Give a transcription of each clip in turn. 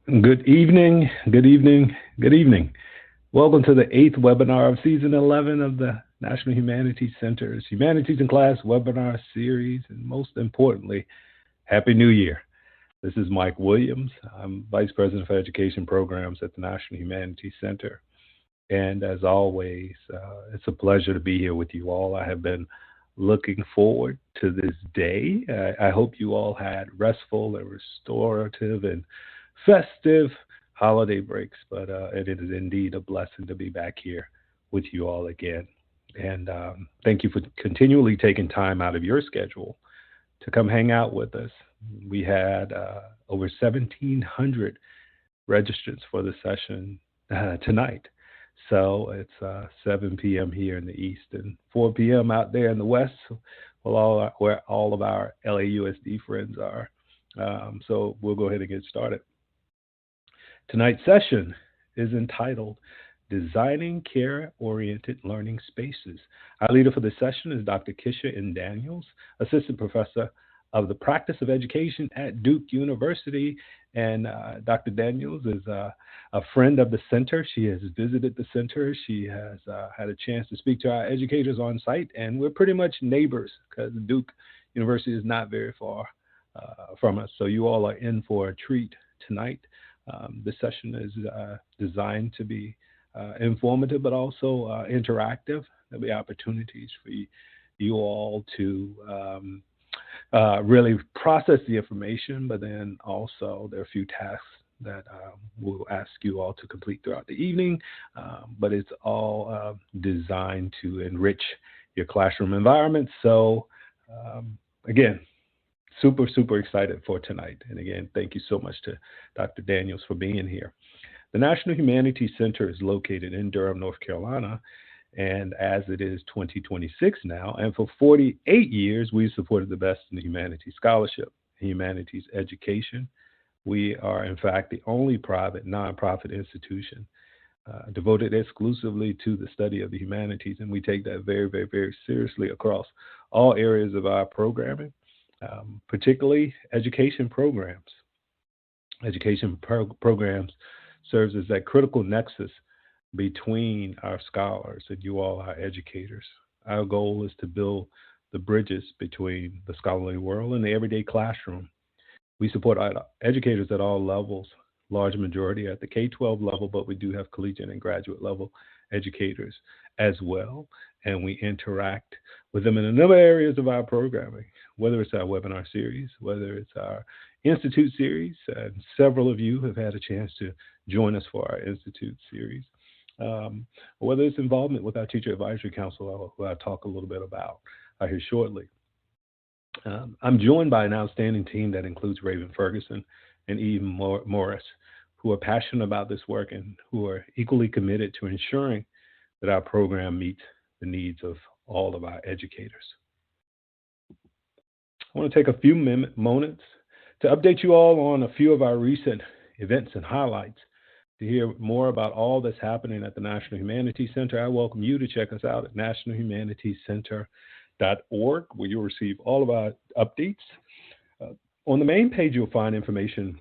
Good evening, good evening, good evening. Welcome to the eighth webinar of season 11 of the National Humanities Center's Humanities in Class webinar series. And most importantly, Happy New Year. This is Mike Williams. I'm Vice President for Education Programs at the National Humanities Center. And as always, it's a pleasure to be here with you all. I have been looking forward to this day. I hope you all had restful and restorative and festive holiday breaks, but it is indeed a blessing to be back here with you all again. And thank you for continually taking time out of your schedule to come hang out with us. We had over 1,700 registrants for the session tonight. So it's 7 p.m. here in the East and 4 p.m. out there in the West, where all of our LAUSD friends are. So we'll go ahead and get started. Tonight's session is entitled Designing Care-Oriented Learning Spaces. Our leader for this session is Dr. Kisha N. Daniels, Assistant Professor of the Practice of Education at Duke University. And Dr. Daniels is a friend of the center. She has visited the center. She has had a chance to speak to our educators on site, and we're pretty much neighbors because Duke University is not very far from us. So you all are in for a treat tonight. This session is designed to be informative, but also interactive. There'll be opportunities for you all to really process the information, but then also there are a few tasks that we'll ask you all to complete throughout the evening, but it's all designed to enrich your classroom environment. So again, super excited for tonight. And again, thank you so much to Dr. Daniels for being here. The National Humanities Center is located in Durham, North Carolina. And as it is 2026 now, and for 48 years, we've supported the best in the humanities scholarship, humanities education. We are, in fact, the only private nonprofit institution devoted exclusively to the study of the humanities. And we take that very seriously across all areas of our programming. Particularly education programs. Education programs serves as that critical nexus between our scholars and you all, our educators. Our goal is to build the bridges between the scholarly world and the everyday classroom. We support our educators at all levels, large majority at the K-12 level, but we do have collegiate and graduate level educators as well. And we interact with them in a number of areas of our programming, whether it's our webinar series, whether it's our Institute series, and several of you have had a chance to join us for our Institute series, whether it's involvement with our Teacher Advisory Council, who I'll talk a little bit about here shortly. I'm joined by an outstanding team that includes Raven Ferguson and Eve Morris, who are passionate about this work and who are equally committed to ensuring that our program meets the needs of all of our educators. I want to take a few moments to update you all on a few of our recent events and highlights. To hear more about all that's happening at the National Humanities Center, I welcome you to check us out at nationalhumanities.org, where you'll receive all of our updates. On the main page, you'll find information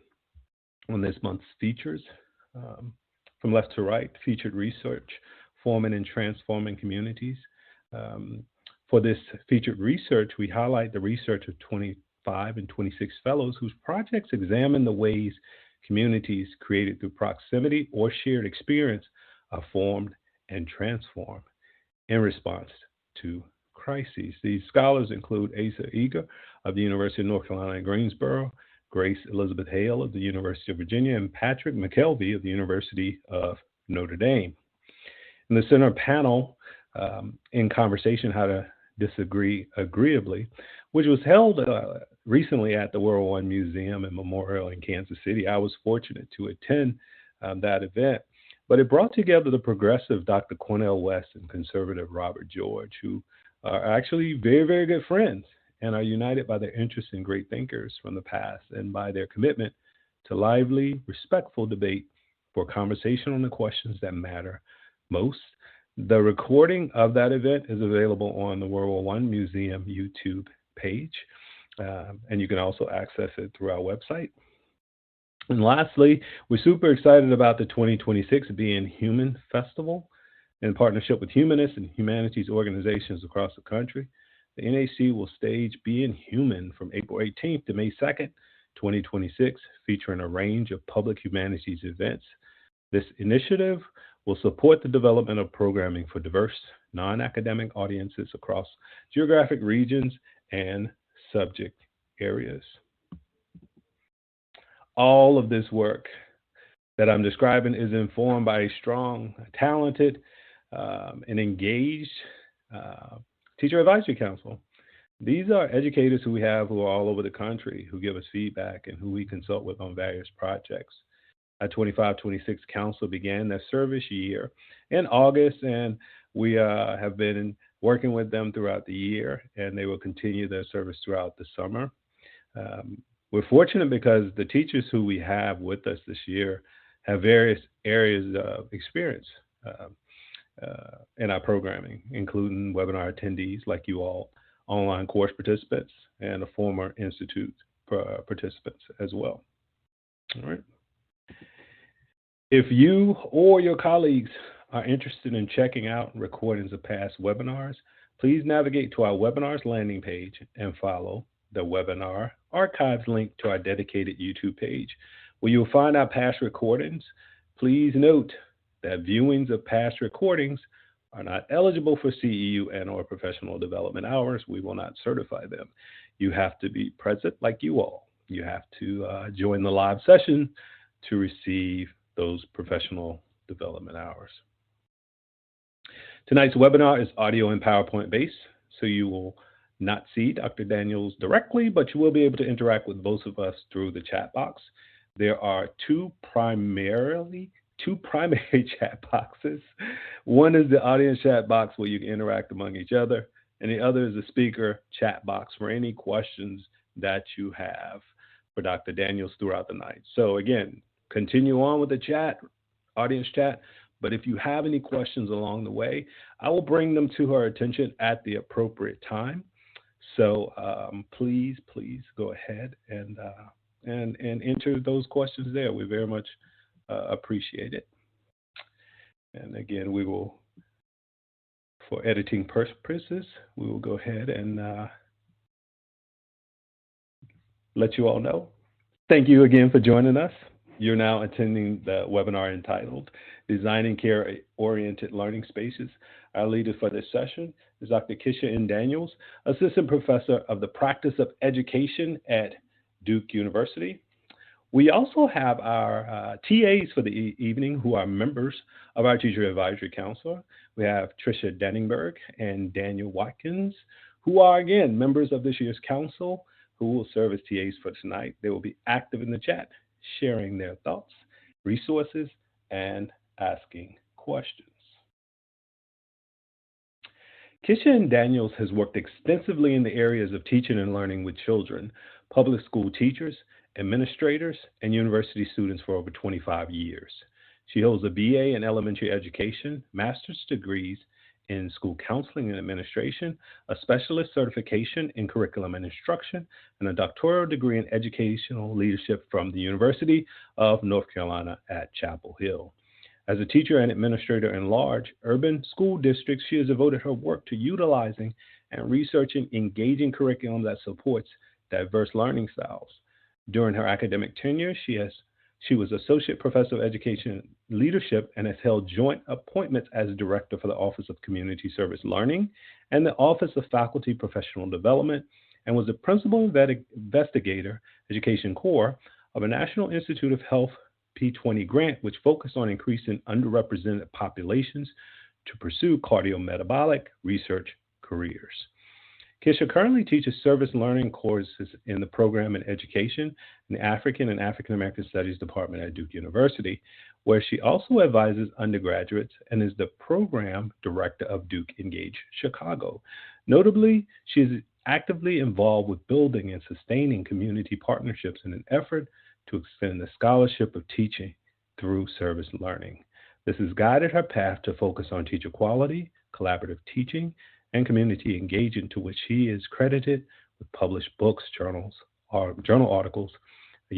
on this month's features. From left to right, featured research, forming and transforming communities. For this featured research, we highlight the research of 25 and 26 fellows whose projects examine the ways communities created through proximity or shared experience are formed and transformed in response to crises. These scholars include Asa Eager of the University of North Carolina at Greensboro, Grace Elizabeth Hale of the University of Virginia, and Patrick McKelvey of the University of Notre Dame. In the center panel, in conversation how to disagree agreeably, which was held recently at the World War I Museum and Memorial in Kansas City. I was fortunate to attend that event, but it brought together the progressive Dr. Cornel West and conservative Robert George, who are actually very good friends and are united by their interest in great thinkers from the past and by their commitment to lively, respectful debate for conversation on the questions that matter most. The recording of that event is available on the World War I Museum YouTube page, and you can also access it through our website. And lastly, we're super excited about the 2026 Being Human Festival in partnership with humanists and humanities organizations across the country. The NAC will stage Being Human from April 18th to May 2nd, 2026, featuring a range of public humanities events. This initiative will support the development of programming for diverse, non academic audiences across geographic regions and subject areas. All of this work that I'm describing is informed by a strong, talented, and engaged uh, teacher advisory council. These are educators who we have who are all over the country who give us feedback and who we consult with on various projects. Our 25-26 council began their service year in August, and we have been working with them throughout the year, and they will continue their service throughout the summer. Um, we're fortunate because the teachers who we have with us this year have various areas of experience in our programming, including webinar attendees like you all, online course participants, and the former institute participants as well. All right. If you or your colleagues are interested in checking out recordings of past webinars, please navigate to our webinars landing page and follow the webinar archives link to our dedicated YouTube page, where you'll find our past recordings. Please note that viewings of past recordings are not eligible for CEU and or professional development hours. We will not certify them. You have to be present like you all. You have to join the live session to receive those professional development hours. Tonight's webinar is audio and PowerPoint based, so you will not see Dr. Daniels directly, but you will be able to interact with both of us through the chat box. There are two primary chat boxes. One is the audience chat box where you can interact among each other, and the other is the speaker chat box for any questions that you have for Dr. Daniels throughout the night. So again, continue on with the chat, audience chat, but if you have any questions along the way, I will bring them to her attention at the appropriate time. So please go ahead and enter those questions there. We very much appreciate it. And again, we will, for editing purposes, we will go ahead and let you all know. Thank you again for joining us. You're now attending the webinar entitled Designing Care-Oriented Learning Spaces. Our leader for this session is Dr. Kisha N. Daniels, Assistant Professor of the Practice of Education at Duke University. We also have our TAs for the evening who are members of our Teacher Advisory Council. We have Trisha Daningburg and Daniel Watkins, who are, again, members of this year's council who will serve as TAs for tonight. They will be active in the chat, sharing their thoughts, resources, and asking questions. Kisha and Daniels has worked extensively in the areas of teaching and learning with children, public school teachers, administrators, and university students for over 25 years. She holds a BA in elementary education, master's degrees in school counseling and administration, a specialist certification in curriculum and instruction, and a doctoral degree in educational leadership from the University of North Carolina at Chapel Hill. As a teacher and administrator in large urban school districts, she has devoted her work to utilizing and researching engaging curriculum that supports diverse learning styles. During her academic tenure, she was Associate Professor of Education Leadership and has held joint appointments as Director for the Office of Community Service Learning and the Office of Faculty Professional Development, and was the Principal Investigator, Education Corps, of a National Institute of Health P20 grant, which focused on increasing underrepresented populations to pursue cardiometabolic research careers. Kisha currently teaches service learning courses in the program in education in the African and African American Studies Department at Duke University, where she also advises undergraduates and is the program director of Duke Engage Chicago. Notably, she is actively involved with building and sustaining community partnerships in an effort to extend the scholarship of teaching through service learning. This has guided her path to focus on teacher quality, collaborative teaching, and community engagement, to which he is credited with published books, journal articles, a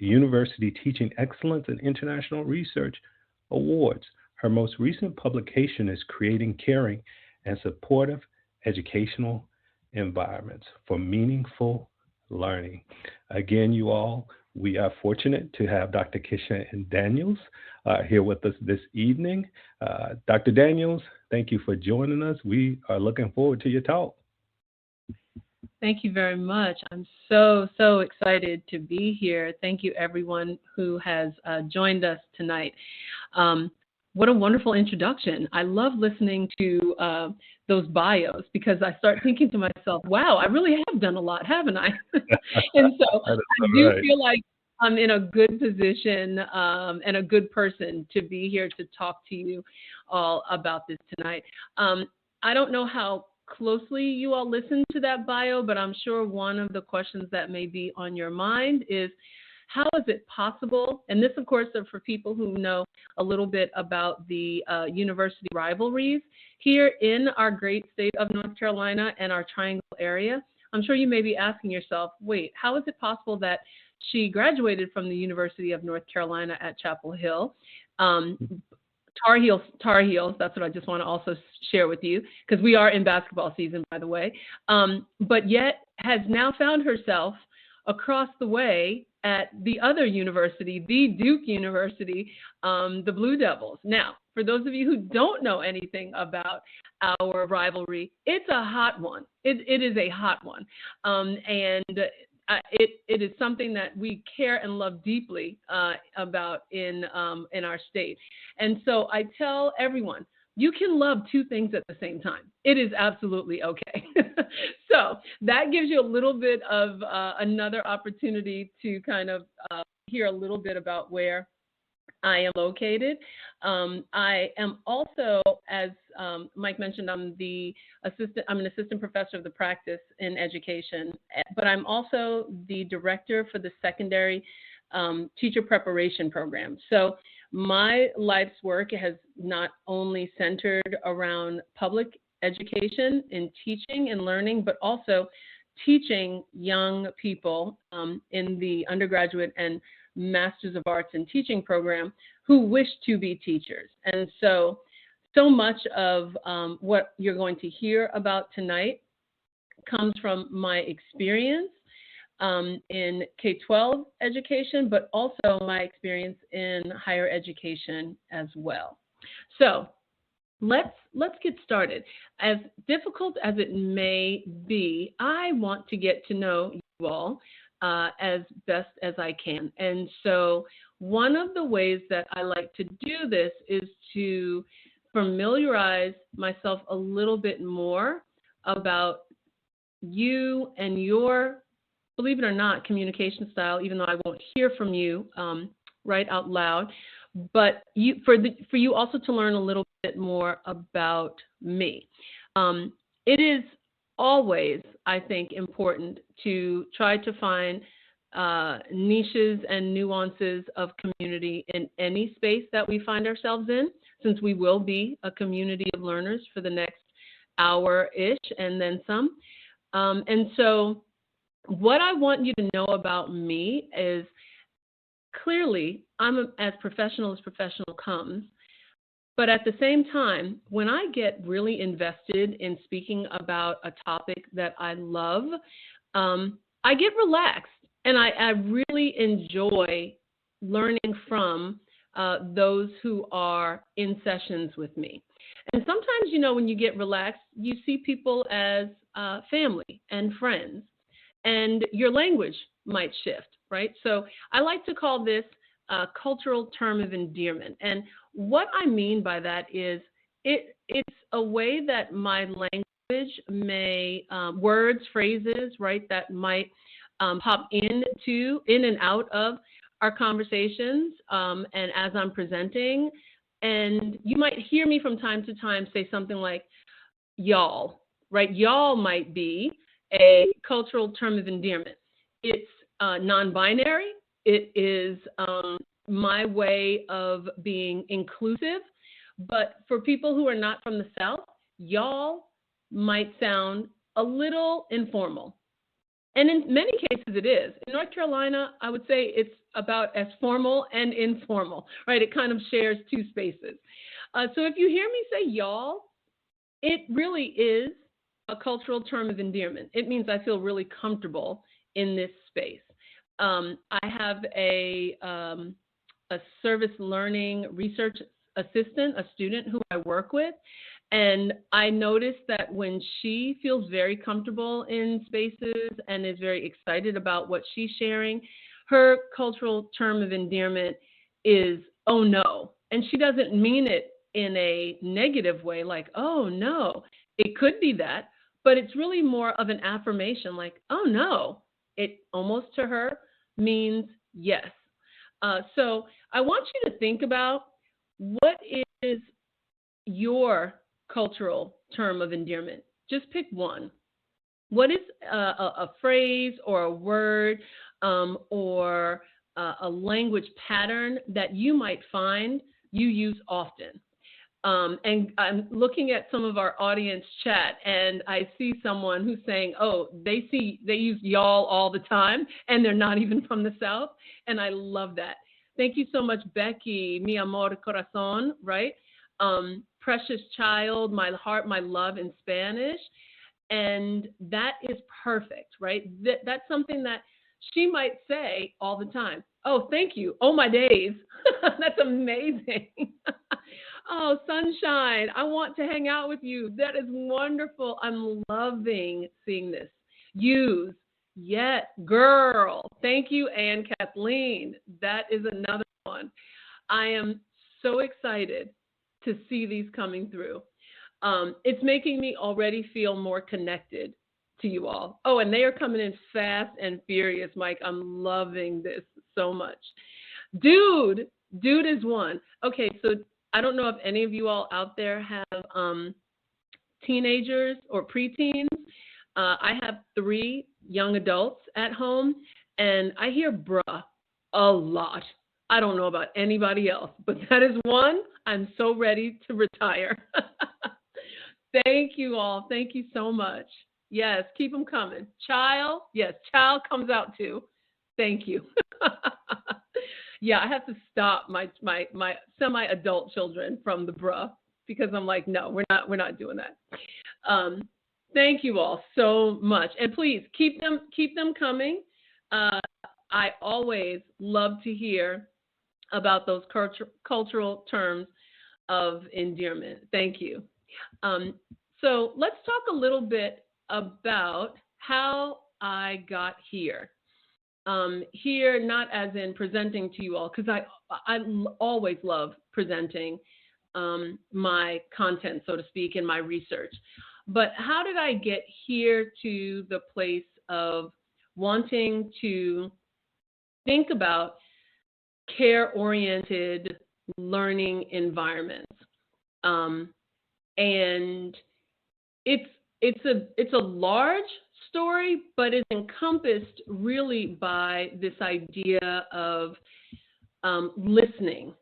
University Teaching Excellence and International Research Awards. Her most recent publication is Creating Caring and Supportive Educational Environments for Meaningful Learning. Again, you all, we are fortunate to have Dr. Kisha and Daniels here with us this evening. Dr. Daniels, thank you for joining us. We are looking forward to your talk. Thank you very much. I'm so excited to be here. Thank you, everyone who has joined us tonight. What a wonderful introduction. I love listening to those bios because I start thinking to myself, wow, I really have done a lot, haven't I? And so I do feel like I'm in a good position and a good person to be here to talk to you all about this tonight. I don't know how closely you all listen to that bio, but I'm sure one of the questions that may be on your mind is, how is it possible? And this, of course, are for people who know a little bit about the university rivalries here in our great state of North Carolina and our Triangle area. I'm sure you may be asking yourself, wait, how is it possible that she graduated from the University of North Carolina at Chapel Hill? Tar Heels, that's what I just want to also share with you, because we are in basketball season, by the way, but yet has now found herself across the way at the other university, the Duke University, the Blue Devils. Now, for those of you who don't know anything about our rivalry, it's a hot one. It is a hot one. And it is something that we care and love deeply about in our state. And so I tell everyone, you can love two things at the same time. It is absolutely okay. So that gives you a little bit of another opportunity to kind of hear a little bit about where I am located. I am also, as Mike mentioned, I'm an assistant professor of the practice in education, but I'm also the director for the secondary teacher preparation program. So my life's work has not only centered around public education in teaching and learning, but also teaching young people in the undergraduate and Masters of Arts in Teaching program who wish to be teachers. And so much of what you're going to hear about tonight comes from my experience in K-12 education, but also my experience in higher education as well. So let's get started. As difficult as it may be, I want to get to know you all as best as I can. And so one of the ways that I like to do this is to familiarize myself a little bit more about you and your, believe it or not, communication style, even though I won't hear from you right out loud, but for you also to learn a little bit more about me. It is always, I think, important to try to find niches and nuances of community in any space that we find ourselves in, since we will be a community of learners for the next hour-ish and then some. And so what I want you to know about me is, clearly, I'm as professional comes. But at the same time, when I get really invested in speaking about a topic that I love, I get relaxed, and I really enjoy learning from those who are in sessions with me. And sometimes, when you get relaxed, you see people as family and friends, and your language might shift, right? So I like to call this a cultural term of endearment. And what I mean by that is it's a way that my language may, words, phrases, right, that might pop in and out of our conversations and as I'm presenting. And you might hear me from time to time say something like y'all, right? Y'all might be a cultural term of endearment. It's non-binary. It is my way of being inclusive. But for people who are not from the South, y'all might sound a little informal. And in many cases, it is. In North Carolina, I would say it's about as formal and informal, right? It kind of shares two spaces. So if you hear me say y'all, it really is a cultural term of endearment. It means I feel really comfortable in this space. I have a service learning research assistant, a student who I work with, and I noticed that when she feels very comfortable in spaces and is very excited about what she's sharing, her cultural term of endearment is, oh no. And she doesn't mean it in a negative way, like, oh no. It could be that, but it's really more of an affirmation, like, oh no. It almost to her means yes. So I want you to think about, what is your cultural term of endearment? Just pick one. What is a phrase or a word or a language pattern that you might find you use often? And I'm looking at some of our audience chat, and I see someone who's saying, oh, they use y'all all the time, and they're not even from the South. And I love that. Thank you so much, Becky. Mi amor corazón, right? Precious child, my heart, my love in Spanish. And that is perfect, right? That's something that she might say all the time. Oh, thank you. Oh, my days. That's amazing. Oh, sunshine, I want to hang out with you. That is wonderful. I'm loving seeing this. Use. Yes, girl. Thank you, Anne Kathleen. That is another one. I am so excited to see these coming through. It's making me already feel more connected to you all. Oh, and they are coming in fast and furious, Mike. I'm loving this so much. Dude is one. Okay, so I don't know if any of you all out there have teenagers or preteens. I have 3 young adults at home, and I hear bruh a lot. I don't know about anybody else, but that is one I'm so ready to retire. Thank you all. Thank you so much. Yes, keep them coming. Child, yes, child comes out too. Thank you. Yeah, I have to stop my semi-adult children from the bruh, because I'm like, no, we're not doing that. Thank you all so much, and please keep them coming. I always love to hear about those cultural terms of endearment. Thank you. So let's talk a little bit about how I got here. Here, not as in presenting to you all, because I always love presenting my content, so to speak, in my research. But how did I get here to the place of wanting to think about care-oriented learning environments? And it's a large story, but it's encompassed really by this idea of listening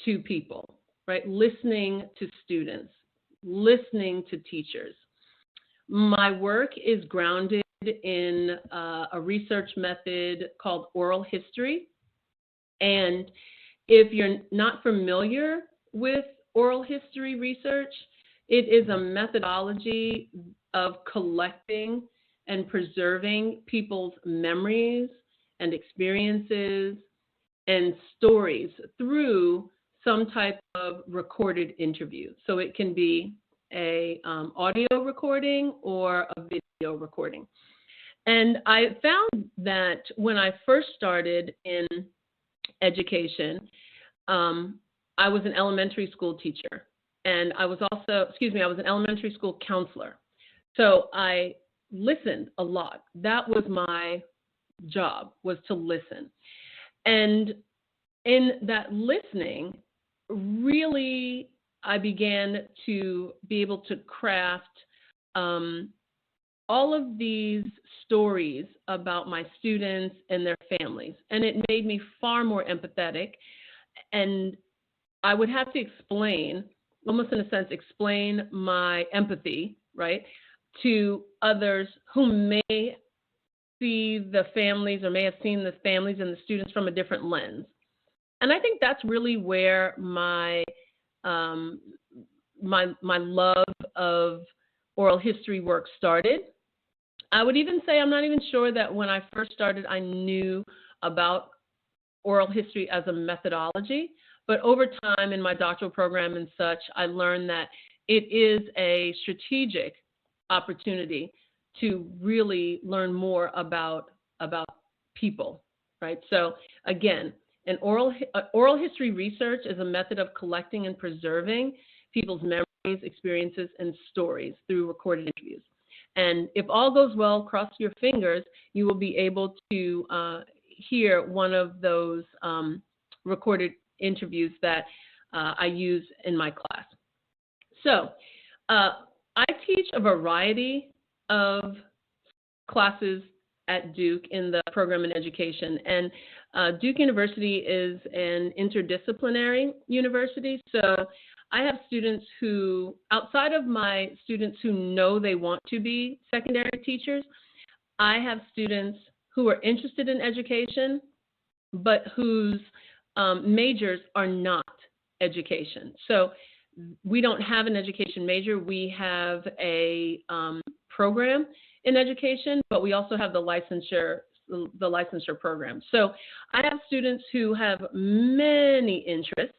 to people, right? Listening to students, listening to teachers. My work is grounded in a research method called oral history. And if you're not familiar with oral history research, it is a methodology of collecting and preserving people's memories and experiences and stories through some type of recorded interview. So it can be a audio recording or a video recording. And I found that when I first started in education, I was an elementary school teacher, and I was an elementary school counselor. So I listened a lot. That was my job, was to listen. And in that listening, really, I began to be able to craft all of these stories about my students and their families. And it made me far more empathetic. And I would have to explain, almost in a sense, explain my empathy, right, to others who may see the families, or may have seen the families and the students from a different lens. And I think that's really where my love of oral history work started. I would even say I'm not even sure that when I first started I knew about oral history as a methodology, but over time in my doctoral program and such, I learned that it is a strategic opportunity to really learn more about people, right? So again, oral history research is a method of collecting and preserving people's memories, experiences, and stories through recorded interviews. And if all goes well, cross your fingers, you will be able to hear one of those recorded interviews that I use in my class. So I teach a variety of classes at Duke in the program in education. And Duke University is an interdisciplinary university. So I have students who, outside of my students who know they want to be secondary teachers, I have students who are interested in education, but whose majors are not education. So we don't have an education major. We have a program in education, but we also have the licensure program. So I have students who have many interests,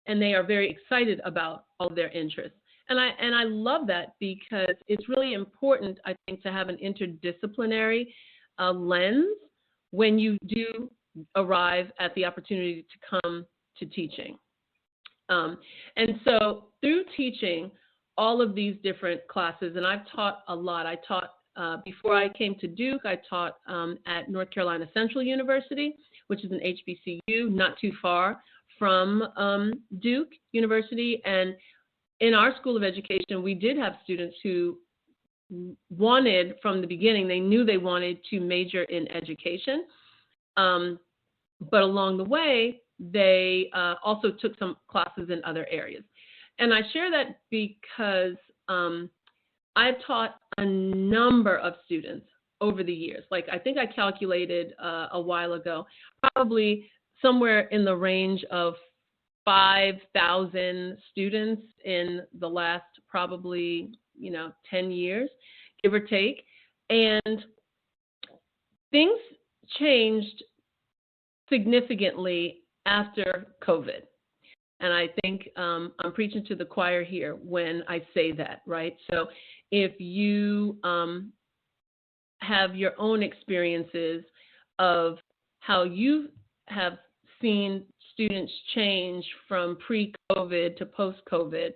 and they are very excited about all of their interests. And I love that, because it's really important, I think, to have an interdisciplinary lens when you do arrive at the opportunity to come to teaching. And so through teaching all of these different classes, and I've taught a lot. I taught, before I came to Duke, I taught at North Carolina Central University, which is an HBCU not too far from Duke University. And in our School of Education, we did have students who wanted, from the beginning, they knew they wanted to major in education. But along the way, they also took some classes in other areas. And I share that because I've taught a number of students over the years. Like, I think I calculated a while ago, probably somewhere in the range of 5,000 students in the last probably 10 years, give or take. And things changed significantly after COVID. And I think I'm preaching to the choir here when I say that, right? So if you have your own experiences of how you have seen students change from pre-COVID to post-COVID,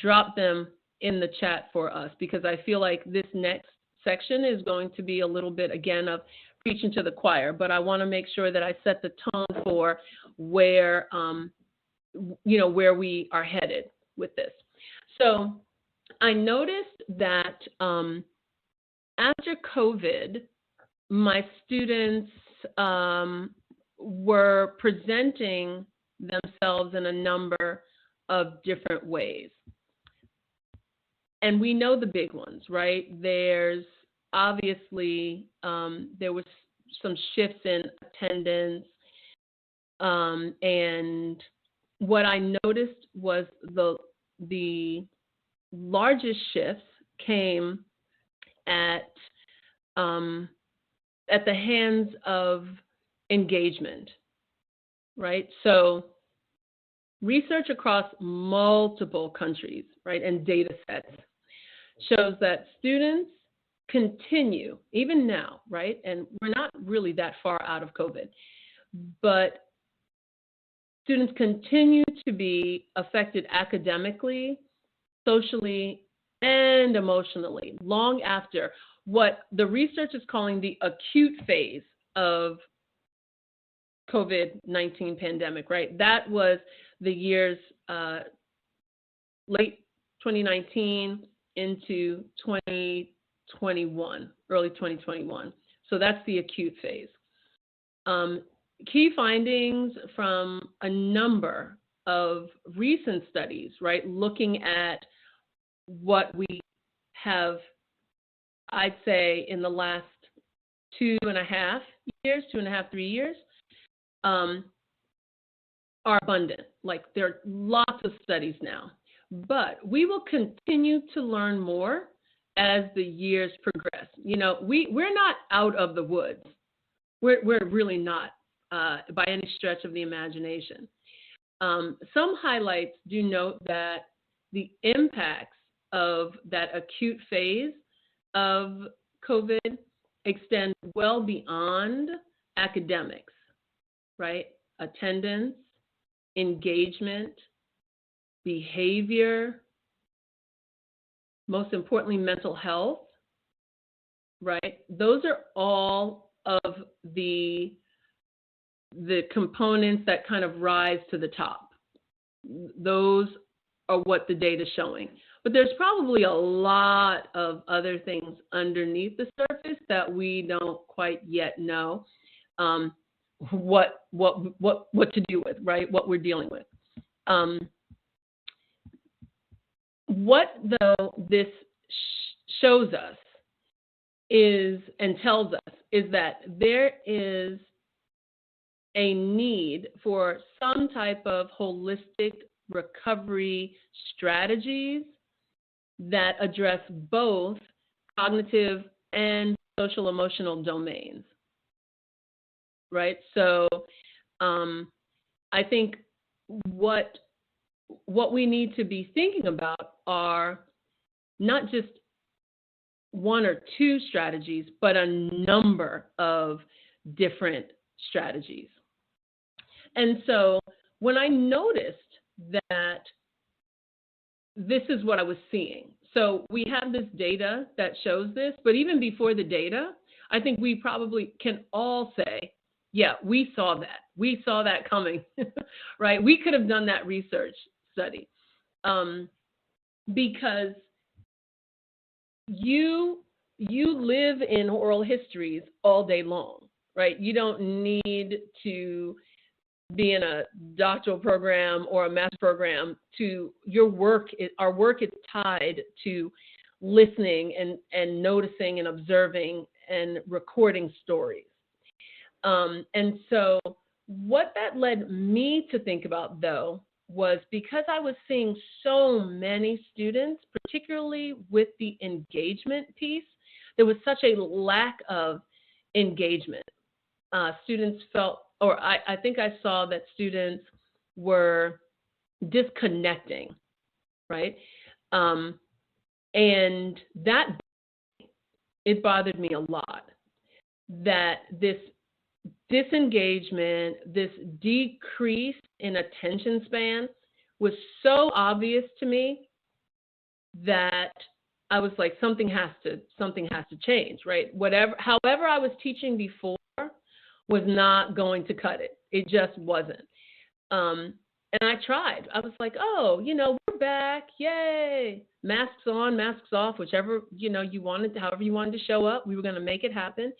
drop them in the chat for us, because I feel like this next section is going to be a little bit, again, of preaching to the choir, but I want to make sure that I set the tone for where, where we are headed with this. So I noticed that after COVID, my students were presenting themselves in a number of different ways. And we know the big ones, right? There's obviously, there was some shifts in attendance. And what I noticed was the largest shifts came at the hands of engagement, right? So research across multiple countries, right, and data sets shows that students continue, even now, right, and we're not really that far out of COVID, but students continue to be affected academically, socially, and emotionally long after what the research is calling the acute phase of COVID-19 pandemic, right? That was the years late 2019 into 2021, early 2021. So that's the acute phase. Key findings from a number of recent studies, right, looking at what we have, I'd say, in the last 2.5 years, 2.5, 3 years, are abundant. Like there are lots of studies now, but we will continue to learn more as the years progress. You know, we're not out of the woods. We're really not by any stretch of the imagination. Some highlights do note that the impacts of that acute phase of COVID extend well beyond academics, right? Attendance, engagement, behavior, most importantly, mental health, right? Those are all of the components that kind of rise to the top. Those are what the data is showing. But there's probably a lot of other things underneath the surface that we don't quite yet know what to do with, right? What we're dealing with. What though this shows us is and tells us is that there is a need for some type of holistic recovery strategies that address both cognitive and social emotional domains, right? So I think what we need to be thinking about are not just one or two strategies, but a number of different strategies. And so when I noticed that this is what I was seeing, so we have this data that shows this, but even before the data, I think we probably can all say, yeah, we saw that. We saw that coming, right? We could have done that research study because you live in oral histories all day long, right? You don't need to be in a doctoral program or a master's program to our work is tied to listening and noticing and observing and recording stories. And so what that led me to think about, though, was because I was seeing so many students, particularly with the engagement piece, there was such a lack of engagement. Students felt, or I think I saw that students were disconnecting, right? And that, it bothered me a lot, that this disengagement, this decrease in attention span was so obvious to me that I was like, something has to change, right? However I was teaching before was not going to cut it. It just wasn't. And I tried. I was like, oh, we're back, yay! Masks on, masks off, whichever you wanted, however you wanted to show up, we were going to make it happen.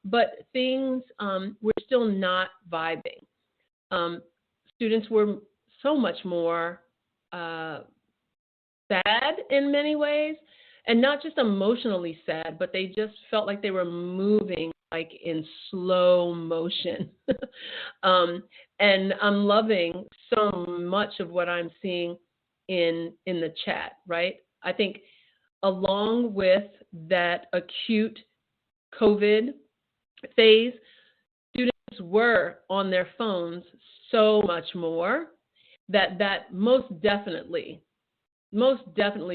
But things were still not vibing. Students were so much more sad in many ways, and not just emotionally sad, but they just felt like they were moving like in slow motion. And I'm loving so much of what I'm seeing in the chat, right? I think along with that acute COVID phase, students were on their phones so much more that most definitely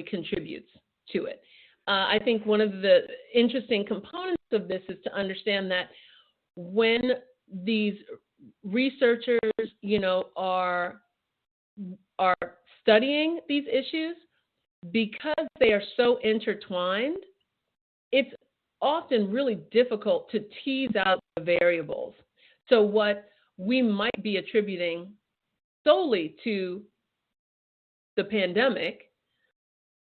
contributes to it. I think one of the interesting components of this is to understand that when these researchers, are studying these issues, because they are so intertwined, it's often really difficult to tease out the variables. So what we might be attributing solely to the pandemic,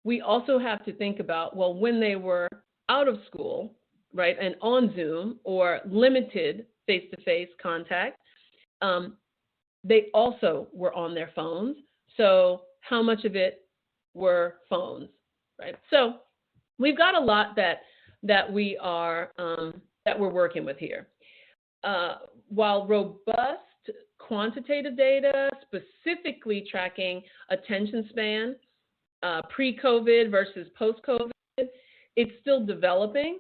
we also have to think about, well, when they were out of school, right, and on Zoom or limited face-to-face contact, they also were on their phones. So how much of it were phones, right? So we've got a lot that we are that we're working with here. While robust quantitative data, specifically tracking attention span, pre-COVID versus post-COVID, it's still developing.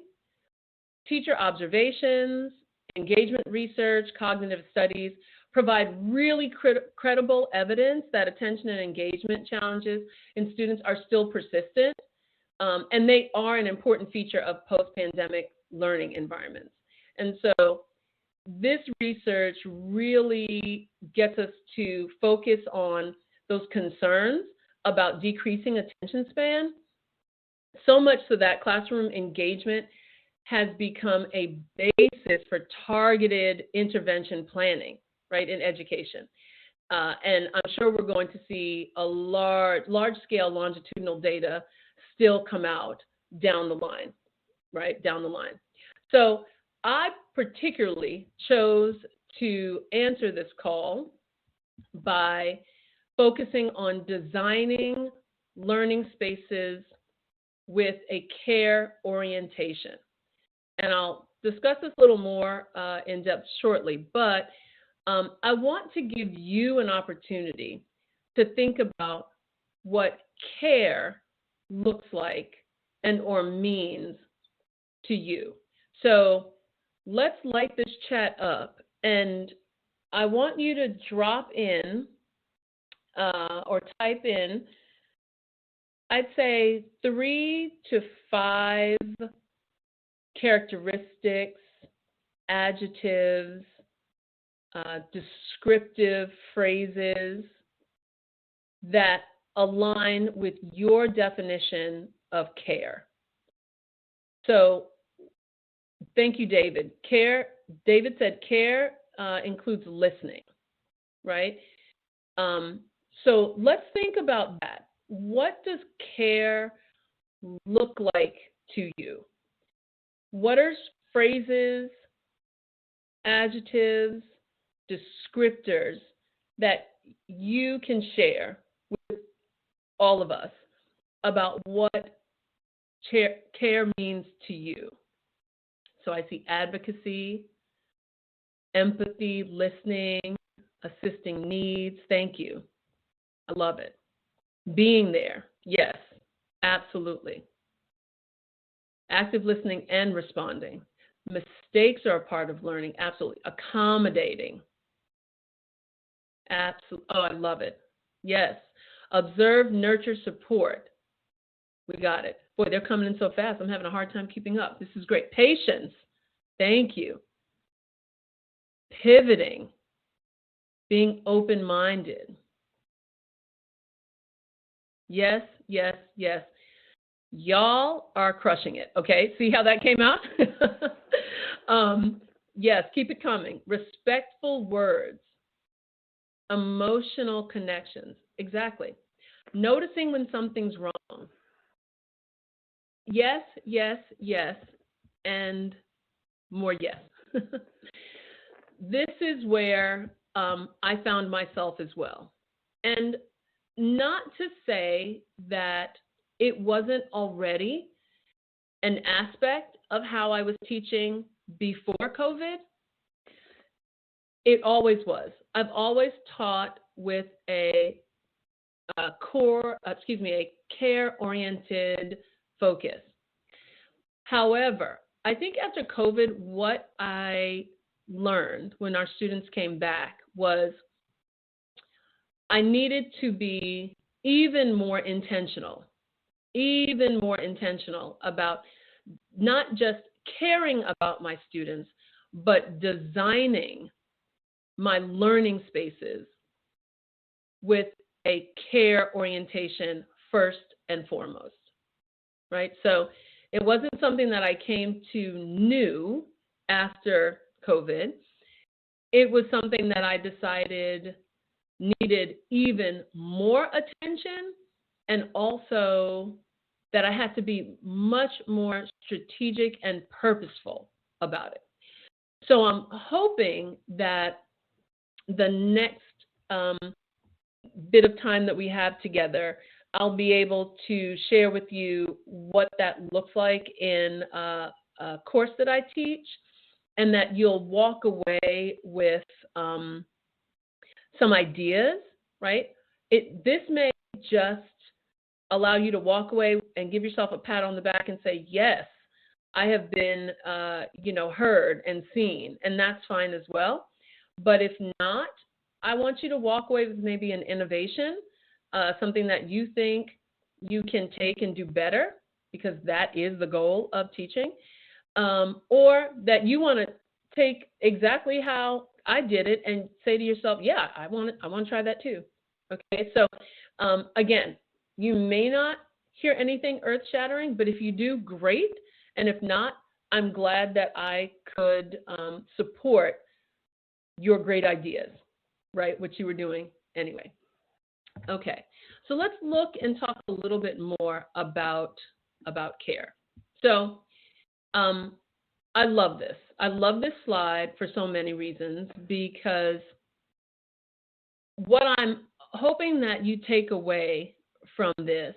Teacher observations, engagement research, cognitive studies provide really credible evidence that attention and engagement challenges in students are still persistent, and they are an important feature of post-pandemic learning environments. And so this research really gets us to focus on those concerns about decreasing attention span, so much so that classroom engagement has become a basis for targeted intervention planning, right, in education. And I'm sure we're going to see a large-scale longitudinal data still come out down the line, right, down the line. So I particularly chose to answer this call by focusing on designing learning spaces with a care orientation. And I'll discuss this a little more in depth shortly, but I want to give you an opportunity to think about what care looks like and or means to you. So let's light this chat up, and I want you to drop in or type in, I'd say 3 to 5 characteristics, adjectives, descriptive phrases that align with your definition of care. So thank you, David. David said care includes listening, right? So let's think about that. What does care look like to you? What are phrases, adjectives, descriptors that you can share with all of us about what care means to you? So I see advocacy, empathy, listening, assisting needs. Thank you. I love it. Being there. Yes, absolutely. Active listening and responding. Mistakes are a part of learning. Absolutely. Accommodating. Absolutely. Oh, I love it. Yes. Observe, nurture, support. We got it. Boy, they're coming in so fast. I'm having a hard time keeping up. This is great. Patience. Thank you. Pivoting. Being open-minded. Yes, yes, yes. Y'all are crushing it. Okay, see how that came out? Yes, keep it coming. Respectful words. Emotional connections. Exactly. Noticing when something's wrong. Yes, yes, yes, and more yes. This is where I found myself as well. And not to say that it wasn't already an aspect of how I was teaching before COVID. It always was. I've always taught with a care-oriented focus. However, I think after COVID, what I learned when our students came back was I needed to be even more intentional about not just caring about my students, but designing my learning spaces with a care orientation first and foremost, right? So it wasn't something that I came to new after COVID. It was something that I decided needed even more attention, and also that I had to be much more strategic and purposeful about it. So I'm hoping that the next bit of time that we have together, I'll be able to share with you what that looks like in a course that I teach, and that you'll walk away with some ideas, right? This may just allow you to walk away and give yourself a pat on the back and say, yes, I have been, heard and seen, and that's fine as well. But if not, I want you to walk away with maybe an innovation, something that you think you can take and do better, because that is the goal of teaching, or that you want to take exactly how I did it and say to yourself, yeah, I want to try that too. Okay, so again, you may not hear anything earth-shattering, but if you do, great. And if not, I'm glad that I could support your great ideas, right, what you were doing anyway. Okay, so let's look and talk a little bit more about care. So I love this. I love this slide for so many reasons, because what I'm hoping that you take away from this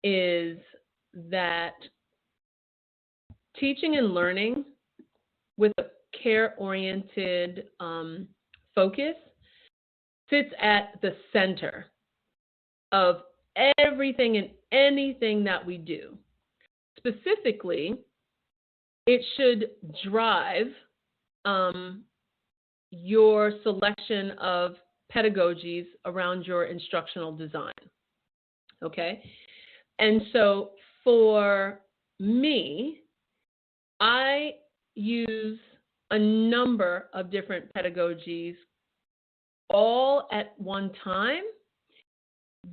is that teaching and learning with a care-oriented focus sits at the center of everything and anything that we do. Specifically, it should drive your selection of pedagogies around your instructional design. Okay? And so for me, I use a number of different pedagogies all at one time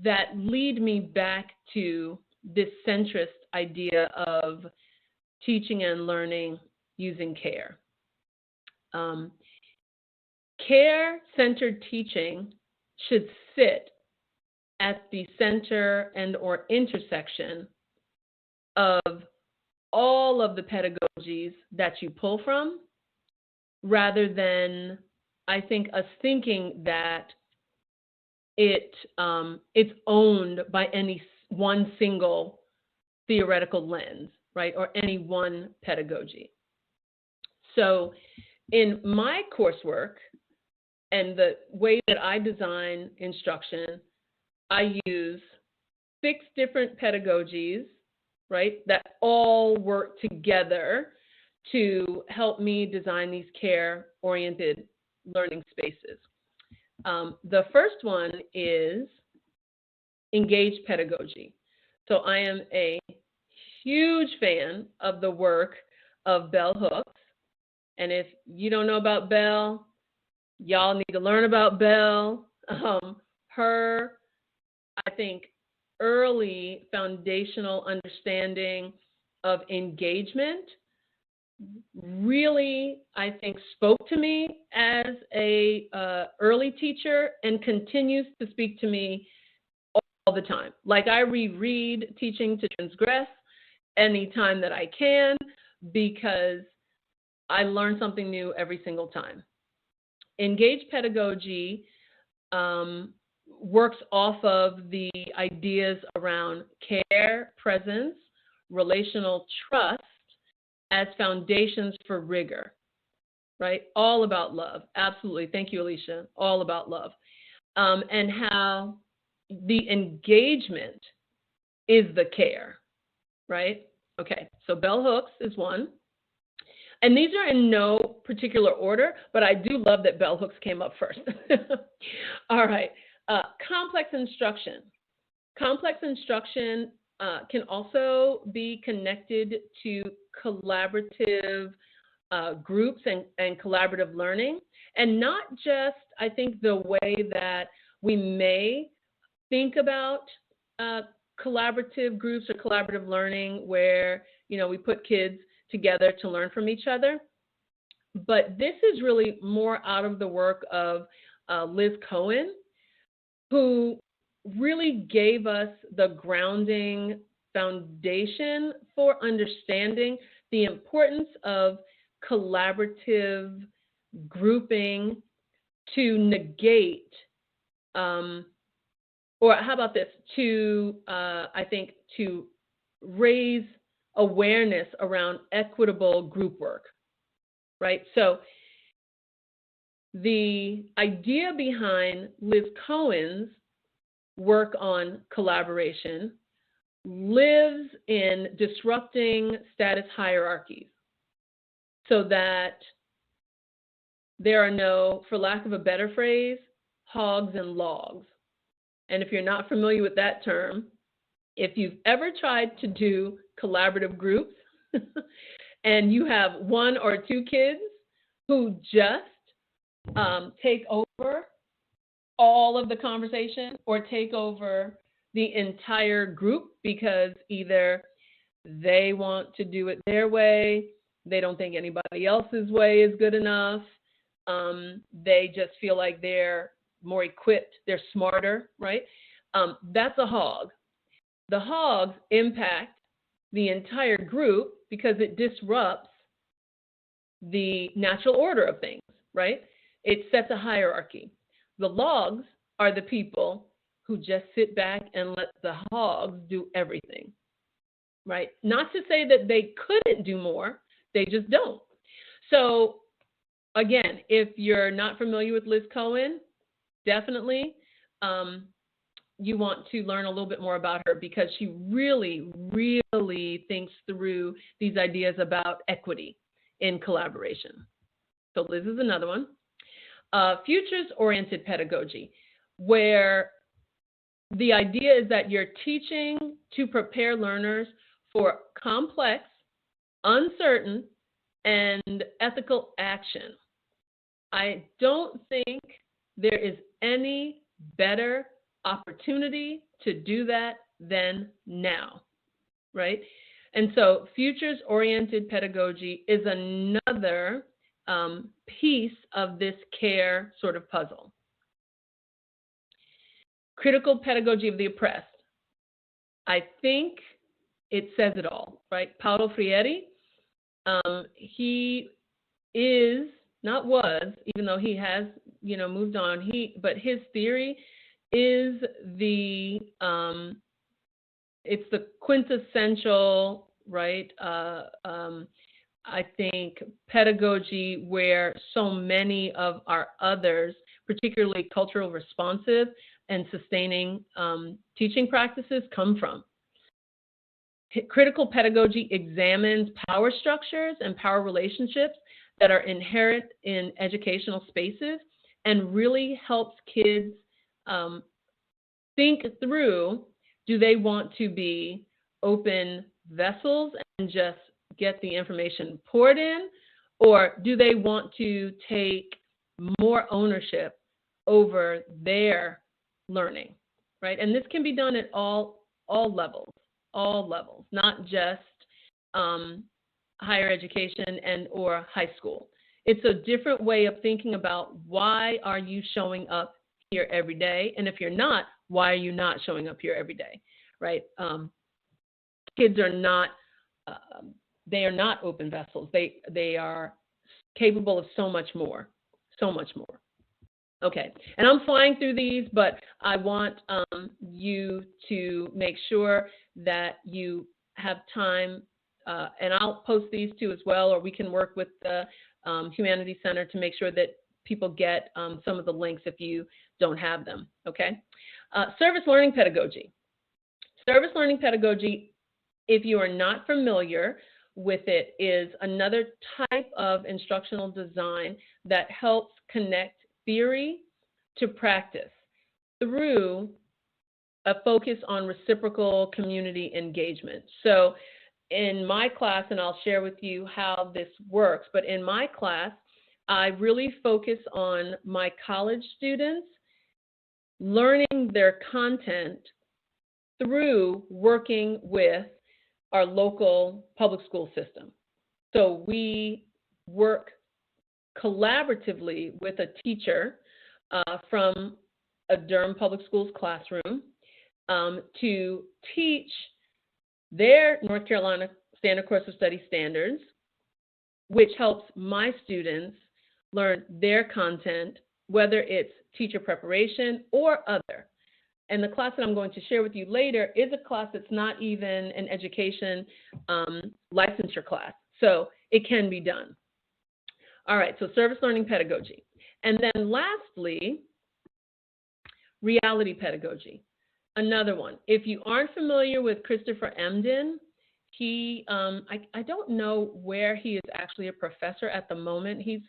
that lead me back to this centrist idea of teaching and learning using care. Care-centered teaching should sit at the center and or intersection of all of the pedagogies that you pull from, rather than, I think, us thinking that it's owned by any one single theoretical lens, right, or any one pedagogy. So in my coursework and the way that I design instruction, I use 6 different pedagogies, right, that all work together to help me design these care-oriented learning spaces. The first one is engaged pedagogy. So I am a huge fan of the work of Bell Hooks. And if you don't know about Bell, y'all need to learn about Bell. Her, I think, early foundational understanding of engagement really, I think, spoke to me as a early teacher and continues to speak to me all the time. Like, I reread Teaching to Transgress anytime that I can, because I learn something new every single time. Engaged pedagogy works off of the ideas around care, presence, relational trust as foundations for rigor, right? All about love. Absolutely. Thank you, Alicia. All about love. And how the engagement is the care, right? Okay, so Bell Hooks is one. And these are in no particular order, but I do love that Bell Hooks came up first. All right, complex instruction. Complex instruction can also be connected to collaborative groups and collaborative learning, and not just, I think, the way that we may think about collaborative groups or collaborative learning where, we put kids together to learn from each other. But this is really more out of the work of Liz Cohen, who really gave us the grounding foundation for understanding the importance of collaborative grouping to negate, or how about this, to, I think, to raise awareness around equitable group work, right? So the idea behind Liz Cohen's work on collaboration lives in disrupting status hierarchies so that there are no, for lack of a better phrase, hogs and logs. And if you're not familiar with that term, if you've ever tried to do collaborative groups and you have one or two kids who just take over all of the conversation or take over the entire group because either they want to do it their way, they don't think anybody else's way is good enough, they just feel like they're more equipped, they're smarter, right? That's a hog. The hogs impact the entire group because it disrupts the natural order of things, right? It sets a hierarchy. The logs are the people who just sit back and let the hogs do everything, right? Not to say that they couldn't do more, they just don't. So again, if you're not familiar with Liz Cohen, definitely you want to learn a little bit more about her because she really, really thinks through these ideas about equity in collaboration. So Liz is another one. Futures-oriented pedagogy, where the idea is that you're teaching to prepare learners for complex, uncertain, and ethical action. I don't think there is any better opportunity to do that than now, right? And so futures-oriented pedagogy is another piece of this CARE sort of puzzle. Critical pedagogy of the oppressed. I think it says it all, right? Paulo Freire, he is, not was, even though he has, moved on, but his theory is it's the quintessential, right, I think, pedagogy where so many of our others, particularly cultural responsive and sustaining teaching practices, come from. Critical pedagogy examines power structures and power relationships that are inherent in educational spaces and really helps kids think through, do they want to be open vessels and just get the information poured in, or do they want to take more ownership over their learning, right? And this can be done at all levels, not just higher education and or high school. It's a different way of thinking about why are you showing up here every day, and if you're not, why are you not showing up here every day, right? Kids are not they are not open vessels. They are capable of so much more. Okay, and I'm flying through these, but I want you to make sure that you have time, and I'll post these too as well, or we can work with the Humanities Center to make sure that people get some of the links if you don't have them, okay? Service learning pedagogy. Service learning pedagogy, if you are not familiar with it, is another type of instructional design that helps connect theory to practice through a focus on reciprocal community engagement. So in my class, and I'll share with you how this works, but in my class, I really focus on my college students learning their content through working with our local public school system. So we work collaboratively with a teacher from a Durham Public Schools classroom to teach their North Carolina Standard Course of Study standards, which helps my students learn their content, whether it's teacher preparation or other. And the class that I'm going to share with you later is a class that's not even an education licensure class, so it can be done. All right, so service learning pedagogy. And then lastly, reality pedagogy. Another one. If you aren't familiar with Christopher Emdin, he, I don't know where he is actually a professor at the moment. He's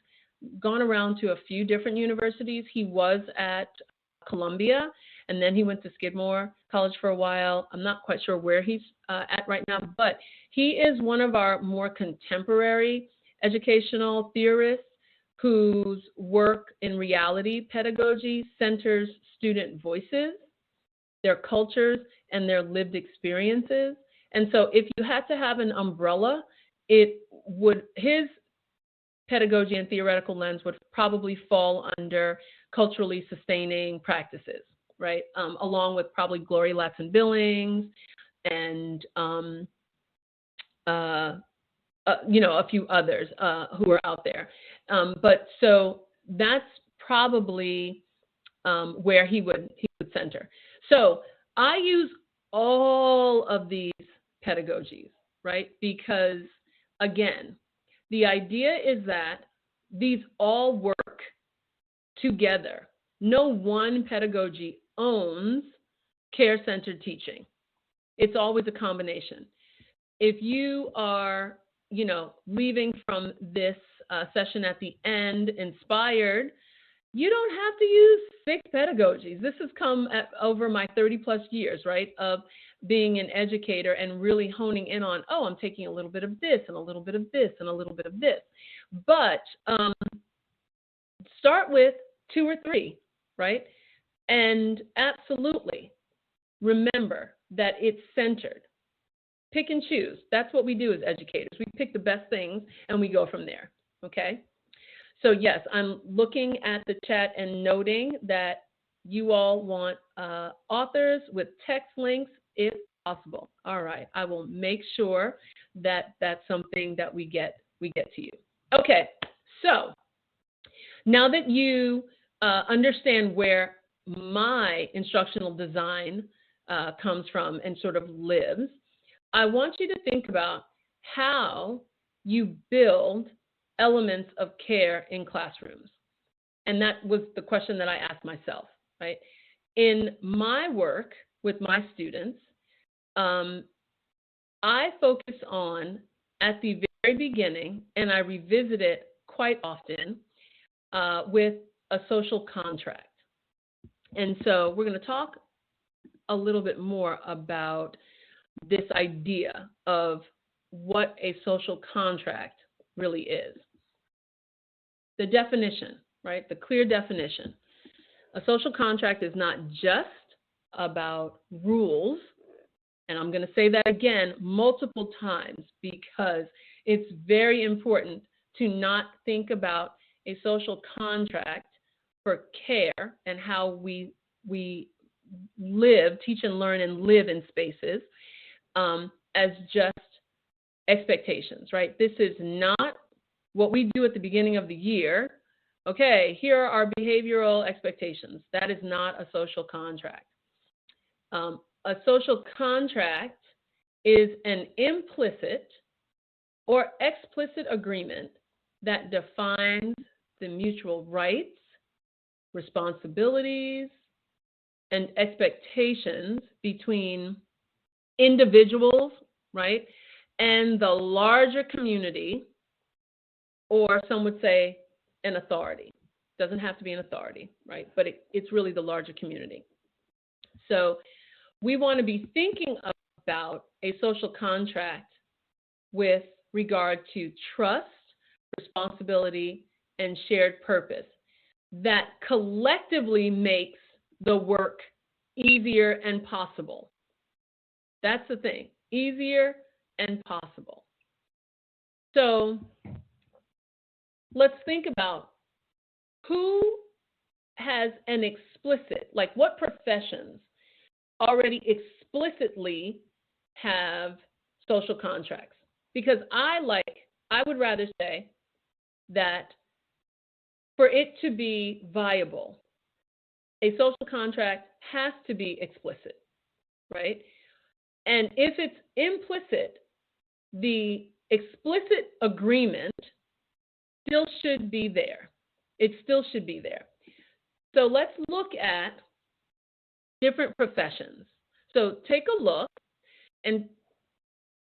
gone around to a few different universities. He was at Columbia, and then he went to Skidmore College for a while. I'm not quite sure where he's at right now, but he is one of our more contemporary educational theorists whose work in reality pedagogy centers student voices, their cultures, and their lived experiences. And so if you had to have an umbrella, his pedagogy and theoretical lens would probably fall under culturally sustaining practices, right? Along with probably Gloria Ladson-Billings and a few others who are out there. But so that's probably where he would center. So I use all of these pedagogies, right? Because again, the idea is that these all work together. No one pedagogy owns care-centered teaching. It's always a combination. If you are, leaving from this session at the end inspired, you don't have to use 6 pedagogies. This has come over my 30 plus years, right, of being an educator and really honing in on, I'm taking a little bit of this and a little bit of this and a little bit of this. But start with 2 or 3, right? And absolutely remember that it's centered. Pick and choose. That's what we do as educators. We pick the best things and we go from there, okay? So yes, I'm looking at the chat and noting that you all want authors with text links if possible. All right, I will make sure that that's something that we get to you. Okay, so now that you understand where my instructional design comes from and sort of lives, I want you to think about how you build elements of care in classrooms. And that was the question that I asked myself, right? In my work with my students, I focus on, at the very beginning, and I revisit it quite often, with a social contract. And so we're going to talk a little bit more about this idea of what a social contract really is. The definition, right? The clear definition. A social contract is not just about rules, and I'm going to say that again multiple times because it's very important to not think about a social contract for care and how we live, teach and learn and live in spaces as just expectations, right? This is not what we do at the beginning of the year. Okay, here are our behavioral expectations. That is not a social contract. A social contract is an implicit or explicit agreement that defines the mutual rights, responsibilities, and expectations between individuals, right, and the larger community, or some would say an authority. Doesn't have to be an authority, right, but it's really the larger community. So we want to be thinking about a social contract with regard to trust, responsibility, and shared purpose that collectively makes the work easier and possible. That's the thing, easier and possible. So let's think about who has an explicit, like what professions already explicitly have social contracts? Because I would rather say that for it to be viable, a social contract has to be explicit, right? And if it's implicit, the explicit agreement still should be there. It still should be there. So let's look at different professions. So take a look and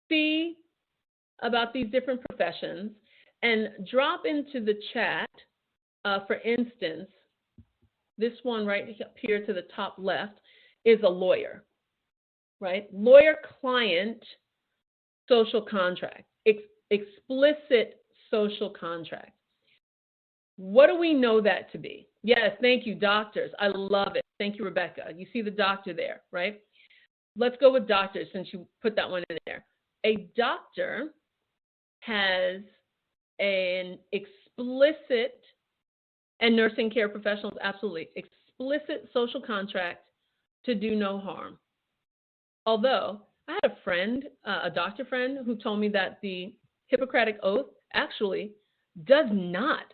see about these different professions and drop into the chat, for instance, this one right up here to the top left is a lawyer, right? Lawyer-client social contract, explicit social contract. What do we know that to be? Yes, thank you, doctors. I love it. Thank you, Rebecca. You see the doctor there, right? Let's go with doctors since you put that one in there. A doctor has an explicit, and nursing care professionals, absolutely, explicit social contract to do no harm. Although I had a friend, a doctor friend, who told me that the Hippocratic Oath actually does not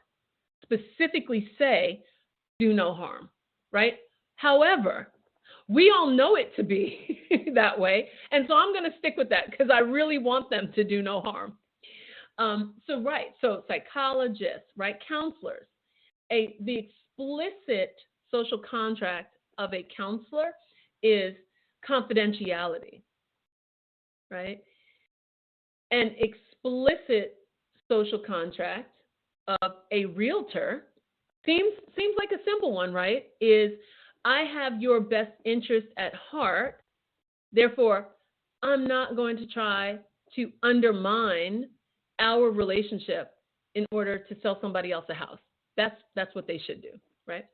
specifically say do no harm, right? However, we all know it to be that way, and so I'm going to stick with that because I really want them to do no harm. So psychologists, right, counselors, the explicit social contract of a counselor is confidentiality, right? An explicit social contract of a realtor seems like a simple one, right? Is I have your best interest at heart, therefore I'm not going to try to undermine our relationship in order to sell somebody else a house. That's what they should do, right?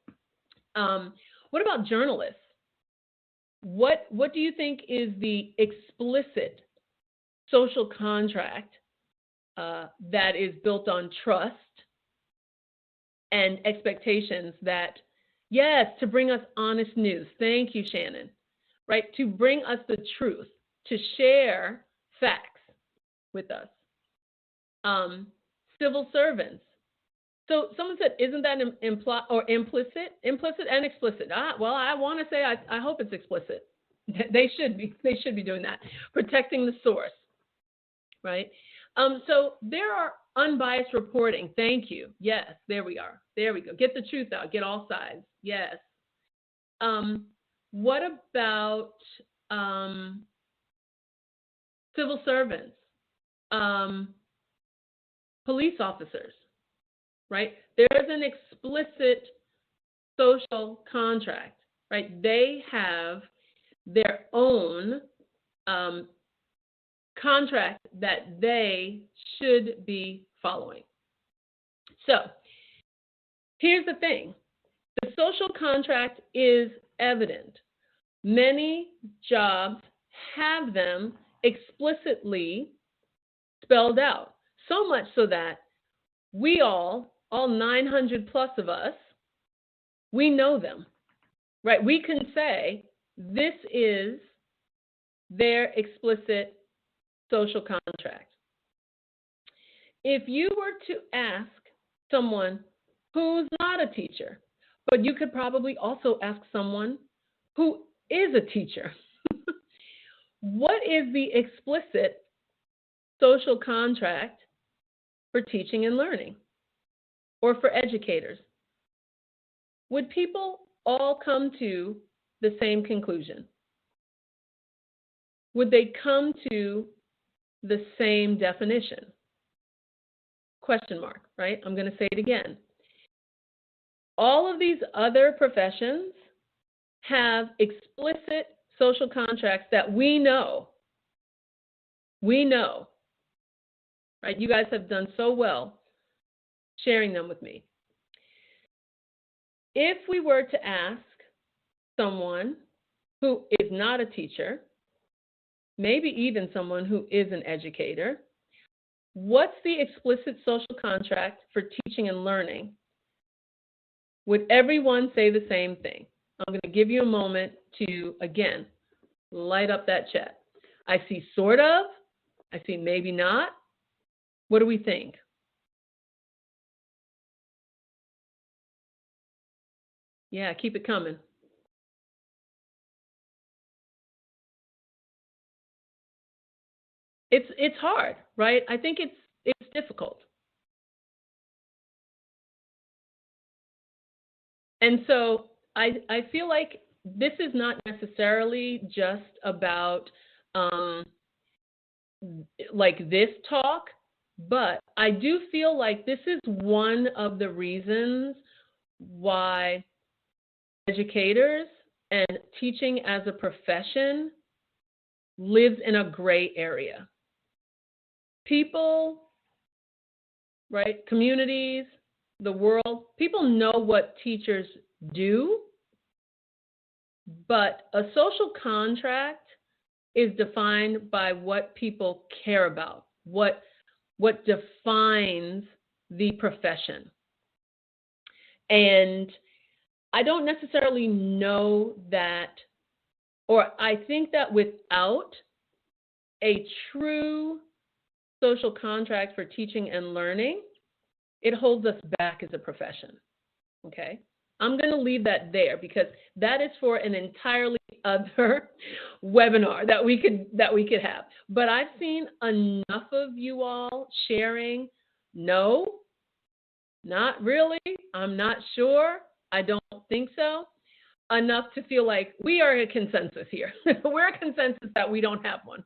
What about journalists? What do you think is the explicit social contract that is built on trust and expectations that, yes, to bring us honest news. Thank you, Shannon. Right? To bring us the truth, to share facts with us. Civil servants. So someone said, isn't that implicit? Implicit and explicit. Well, I want to say I hope it's explicit. They should be doing that. Protecting the source, right? So there are unbiased reporting. Thank you. Yes, there we are. There we go. Get the truth out. Get all sides. Yes. What about civil servants, police officers, right? There's an explicit social contract, right? They have their own contract that they should be following. So here's the thing. The social contract is evident. Many jobs have them explicitly spelled out, so much so that we all 900 plus of us, we know them, right? We can say this is their explicit social contract. If you were to ask someone who's not a teacher, but you could probably also ask someone who is a teacher, what is the explicit social contract for teaching and learning, or for educators? Would people all come to the same conclusion? Would they come to the same definition? Question mark, right? I'm going to say it again. All of these other professions have explicit social contracts that we know. We know, right? You guys have done so well sharing them with me. If we were to ask someone who is not a teacher, maybe even someone who is an educator, what's the explicit social contract for teaching and learning? Would everyone say the same thing? I'm going to give you a moment to, again, light up that chat. I see sort of. I see maybe not. What do we think? Yeah, keep it coming. It's hard, right? I think it's difficult. And so I feel like this is not necessarily just about um, like this talk, but I do feel like this is one of the reasons why educators and teaching as a profession lives in a gray area. People, right, communities, the world, people know what teachers do, but a social contract is defined by what people care about, what defines the profession. And I don't necessarily know that, or I think that without a true social contract for teaching and learning, it holds us back as a profession. Okay? I'm going to leave that there because that is for an entirely other webinar that we could have. But I've seen enough of you all sharing, no, not really, I'm not sure, I don't think so, enough to feel like we are a consensus here. We're a consensus that we don't have one,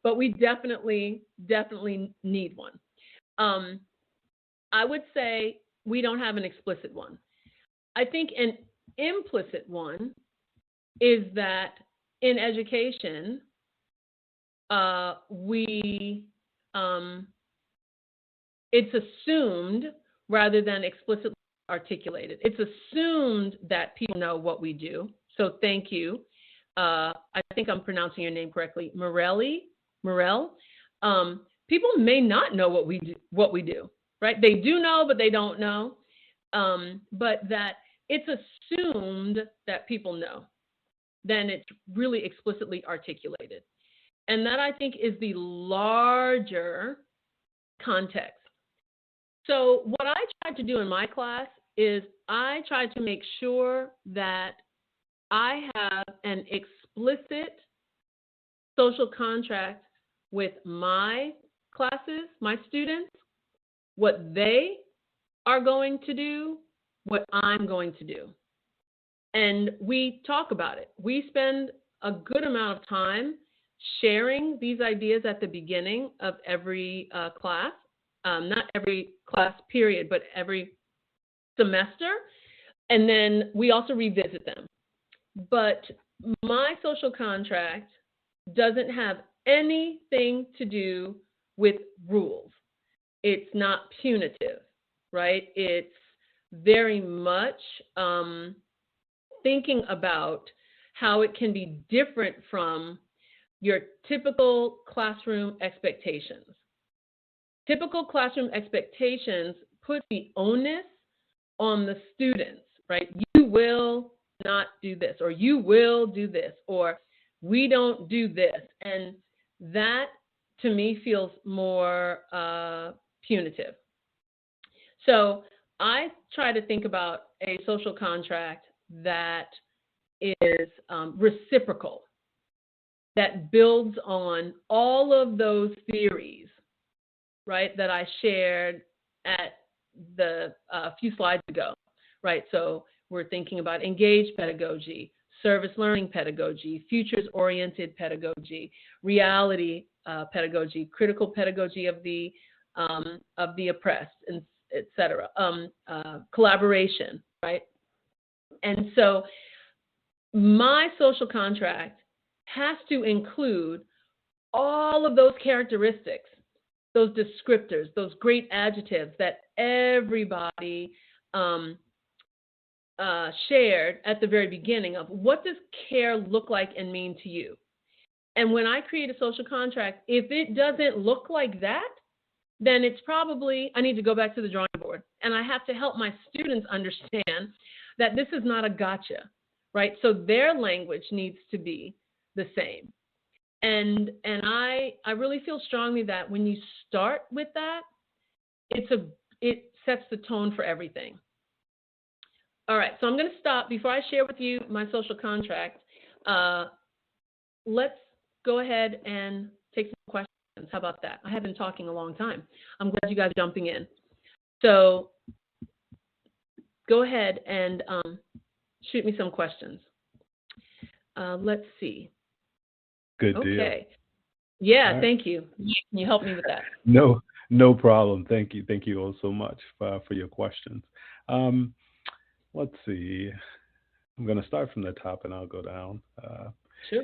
but we definitely need one. I would say we don't have an explicit one. I think an implicit one is that in education, it's assumed rather than explicitly articulated. It's assumed that people know what we do. So thank you. I think I'm pronouncing your name correctly, Morel. People may not know what we do, right? They do know, but they don't know. But that it's assumed that people know, then it's really explicitly articulated. And that, I think, is the larger context. So what I tried to do in my class is I tried to make sure that I have an explicit social contract with my classes, my students, what they are going to do, what I'm going to do. And we talk about it. We spend a good amount of time sharing these ideas at the beginning of every class, not every class period, but every semester. And then we also revisit them. But my social contract doesn't have anything to do with rules. It's not punitive, right? It's very much thinking about how it can be different from your typical classroom expectations. Typical classroom expectations put the onus on the students, right? You will not do this, or you will do this, or we don't do this. And that, to me, feels more punitive. So I try to think about a social contract that is reciprocal, that builds on all of those theories, right, that I shared at the few slides ago, right? So we're thinking about engaged pedagogy, service learning pedagogy, futures-oriented pedagogy, reality pedagogy, critical pedagogy of the oppressed, and et cetera, collaboration, right? And so my social contract has to include all of those characteristics, those descriptors, those great adjectives that everybody shared at the very beginning of what does care look like and mean to you. And when I create a social contract, if it doesn't look like that, then it's probably, I need to go back to the drawing board. And I have to help my students understand that this is not a gotcha, right? So their language needs to be the same. And I really feel strongly that when you start with that, it sets the tone for everything. All right, so I'm going to stop. Before I share with you my social contract, let's go ahead and take some questions. How about that? I have been talking a long time. I'm glad you guys are jumping in. So go ahead and shoot me some questions. Let's see. Good deal. Okay. Yeah, All right. thank you. Can you help me with that? No, no problem. Thank you. Thank you all so much for your questions. Um, let's see. I'm going to start from the top and I'll go down. Sure.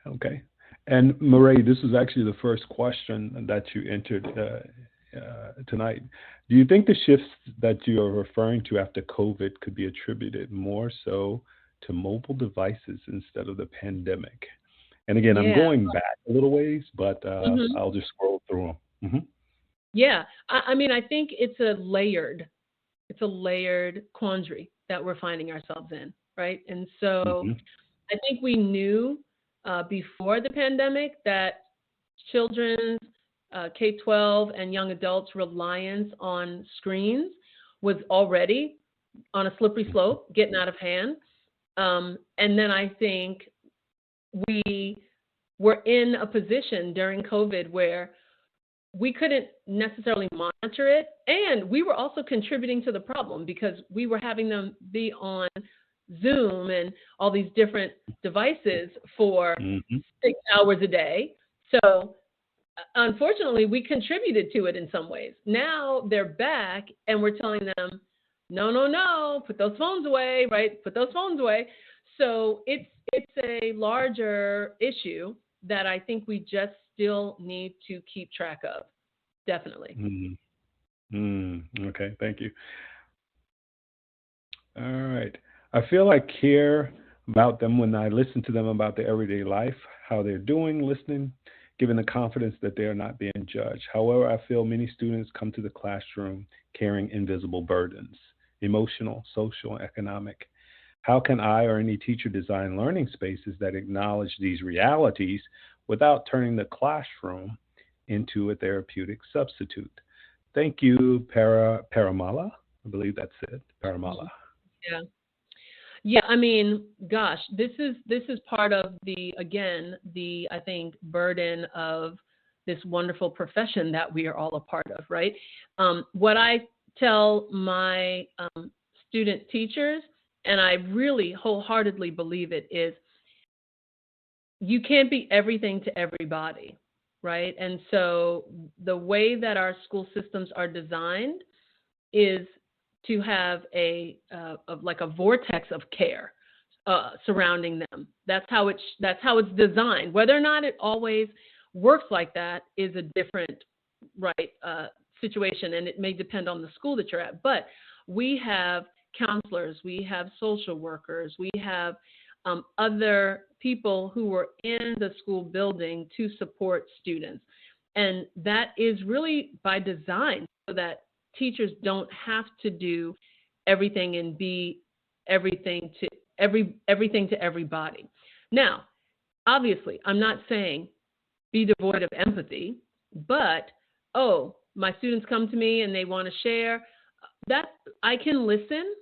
Okay. And Murray, this is actually the first question that you entered tonight. Do you think the shifts that you are referring to after COVID could be attributed more so to mobile devices instead of the pandemic? And again, I'm Yeah. going back a little ways, but Hmm. I'll just scroll through them. Yeah. I mean, I think it's a layered quandary that we're finding ourselves in, right? And so Hmm. I think we knew before the pandemic that children's K-12 and young adults' reliance on screens was already on a slippery slope, getting out of hand. And then I think we were in a position during COVID where we couldn't necessarily monitor it. And we were also contributing to the problem because we were having them be on Zoom and all these different devices for Hmm. 6 hours a day. So unfortunately, we contributed to it in some ways. Now they're back and we're telling them, no, no, no, put those phones away, right? Put those phones away. So it's a larger issue that I think we just still need to keep track of. Definitely. Mm. Okay, thank you. All right. I feel I care about them when I listen to them about their everyday life, how they're doing, listening, giving the confidence that they are not being judged. However, I feel many students come to the classroom carrying invisible burdens, emotional, social, and economic. How can I or any teacher design learning spaces that acknowledge these realities without turning the classroom into a therapeutic substitute? Thank you, Paramala. I believe that's it, Paramala. Mhm. Yeah. Yeah, I mean, gosh, this is part of the again, the I think burden of this wonderful profession that we are all a part of, right? What I tell my student teachers, and I really wholeheartedly believe it, is you can't be everything to everybody, right? And so the way that our school systems are designed is to have like a vortex of care surrounding them. That's how it's designed. Whether or not it always works like that is a different right situation, and it may depend on the school that you're at. But we have counselors, we have social workers, we have other people who are in the school building to support students, and that is really by design so that teachers don't have to do everything and be everything to everything to everybody. Now, obviously, I'm not saying be devoid of empathy, but oh, my students come to me and they want to share, that I can listen,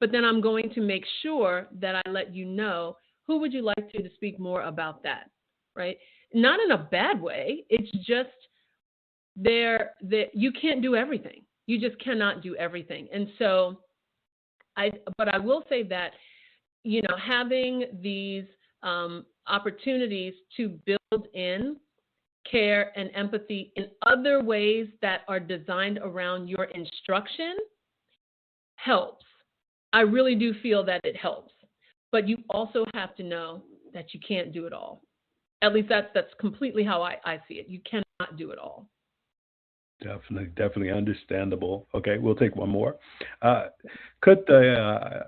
but then I'm going to make sure that I let you know who would you like to speak more about that, right? Not in a bad way. It's just there that you can't do everything. You just cannot do everything. And so but I will say that, having these opportunities to build in care and empathy in other ways that are designed around your instruction helps. I really do feel that it helps. But you also have to know that you can't do it all. At least that's completely how I see it. You cannot do it all. Definitely, definitely understandable. Okay, we'll take one more. Uh, could the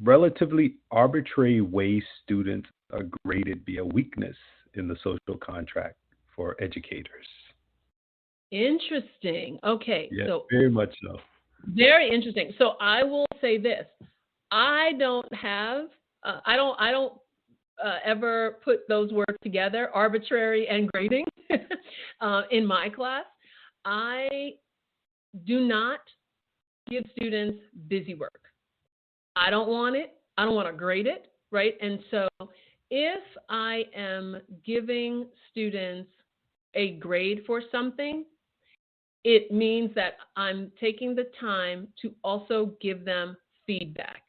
relatively arbitrary way students are graded be a weakness in the social contract for educators? Interesting. Okay, Yeah, so very much so. very interesting. So I will say this: I don't have, I don't ever put those words together, arbitrary and grading, in my class. I do not give students busy work. I don't want it. I don't want to grade it, right? And so if I am giving students a grade for something, it means that I'm taking the time to also give them feedback.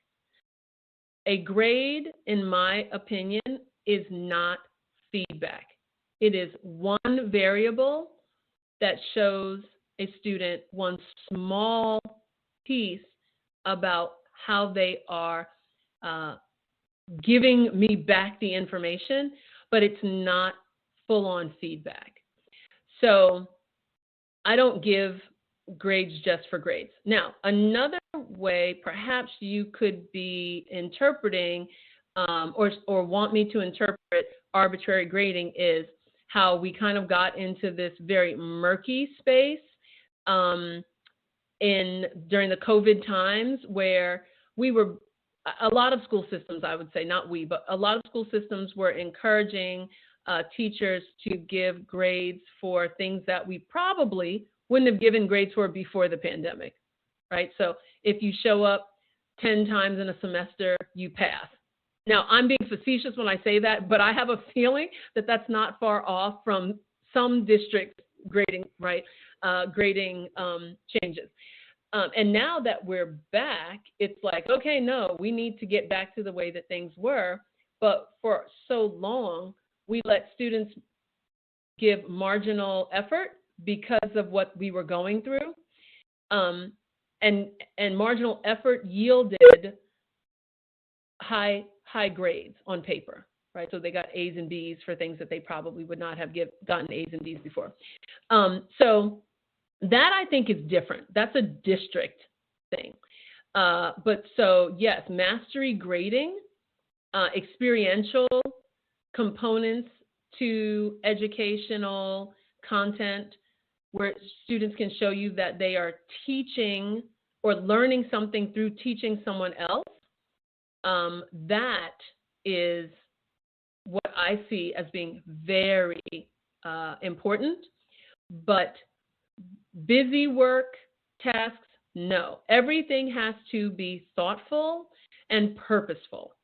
A grade, in my opinion, is not feedback. It is one variable that shows a student one small piece about how they are giving me back the information, but it's not full-on feedback. So I don't give grades just for grades. Now, another way perhaps you could be interpreting or want me to interpret arbitrary grading is how we kind of got into this very murky space during the COVID times, where we were, a lot of school systems, I would say, not we, but a lot of school systems were encouraging teachers to give grades for things that we probably wouldn't have given grades for before the pandemic, right? So if you show up 10 times in a semester, you pass. Now, I'm being facetious when I say that, but I have a feeling that that's not far off from some district grading, right? Grading changes. And now that we're back, it's like, okay, no, we need to get back to the way that things were. But for so long, we let students give marginal effort because of what we were going through. And marginal effort yielded high grades on paper, right? So they got A's and B's for things that they probably would not have gotten A's and B's before. So that, I think, is different. That's a district thing. But so, yes, mastery grading, experiential components to educational content where students can show you that they are teaching or learning something through teaching someone else. That is what I see as being very important. But busy work, tasks, no. Everything has to be thoughtful and purposeful.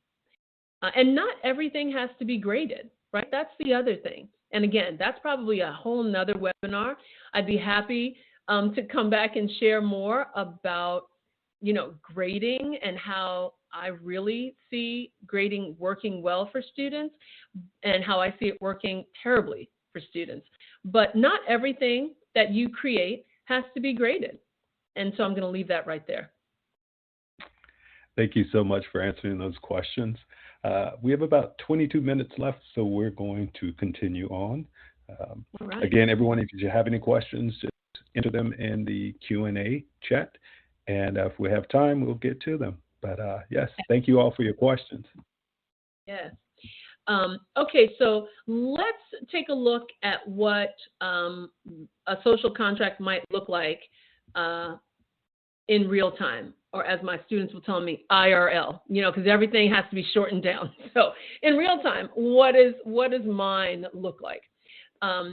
And not everything has to be graded, right? That's the other thing. And again, that's probably a whole nother webinar. I'd be happy to come back and share more about, grading and how I really see grading working well for students and how I see it working terribly for students. But not everything that you create has to be graded. And so I'm going to leave that right there. Thank you so much for answering those questions. We have about 22 minutes left, so we're going to continue on. All right. Again, everyone, if you have any questions, just enter them in the Q&A chat, and if we have time, we'll get to them. But yes, thank you all for your questions. Yes. Okay, so let's take a look at what a social contract might look like in real time, or as my students will tell me, IRL, because everything has to be shortened down. So in real time, what does mine look like? There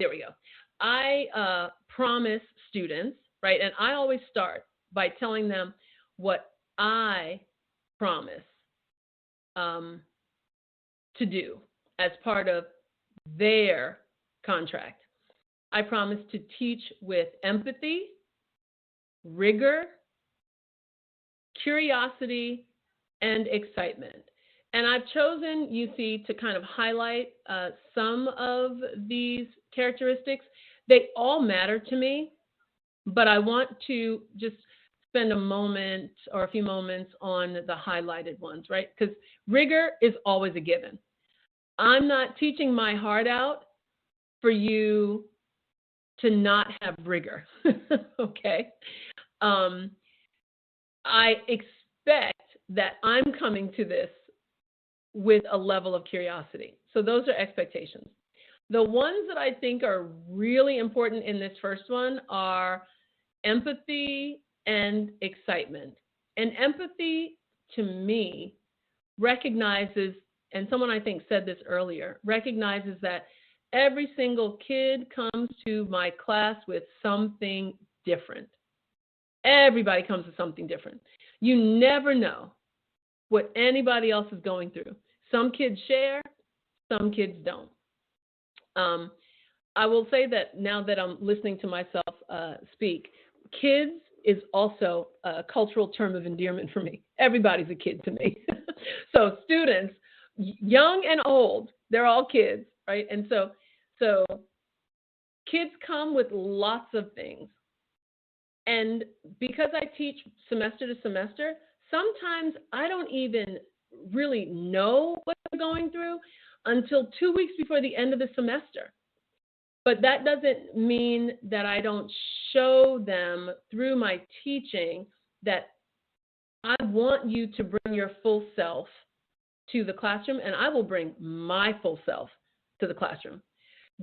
we go. I promise students, right, and I always start by telling them what I promise to do as part of their contract. I promise to teach with empathy, rigor, curiosity, and excitement. And I've chosen, you see, to kind of highlight some of these characteristics. They all matter to me, but I want to just spend a moment or a few moments on the highlighted ones, right? Because rigor is always a given. I'm not teaching my heart out for you to not have rigor, okay? I expect that I'm coming to this with a level of curiosity. So those are expectations. The ones that I think are really important in this first one are empathy and excitement. And empathy, to me, recognizes, and someone I think said this earlier, recognizes that every single kid comes to my class with something different. Everybody comes with something different. You never know what anybody else is going through. Some kids share, some kids don't. I will say that now that I'm listening to myself speak, kids is also a cultural term of endearment for me. Everybody's a kid to me. So students, young and old, they're all kids, right? And so kids come with lots of things. And because I teach semester to semester, sometimes I don't even really know what they're going through until 2 weeks before the end of the semester. But that doesn't mean that I don't show them through my teaching that I want you to bring your full self to the classroom, and I will bring my full self to the classroom.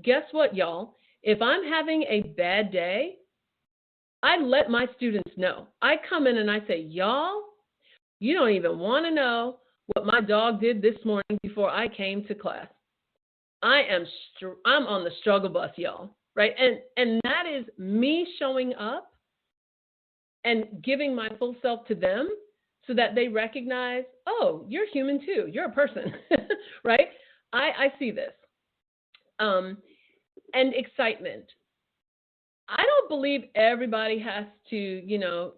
Guess what, y'all? If I'm having a bad day, I let my students know. I come in and I say, y'all, you don't even want to know what my dog did this morning before I came to class. I'm on the struggle bus, y'all, right? And that is me showing up and giving my full self to them so that they recognize, oh, you're human too. You're a person, right? I see this. And excitement. I don't believe everybody has to,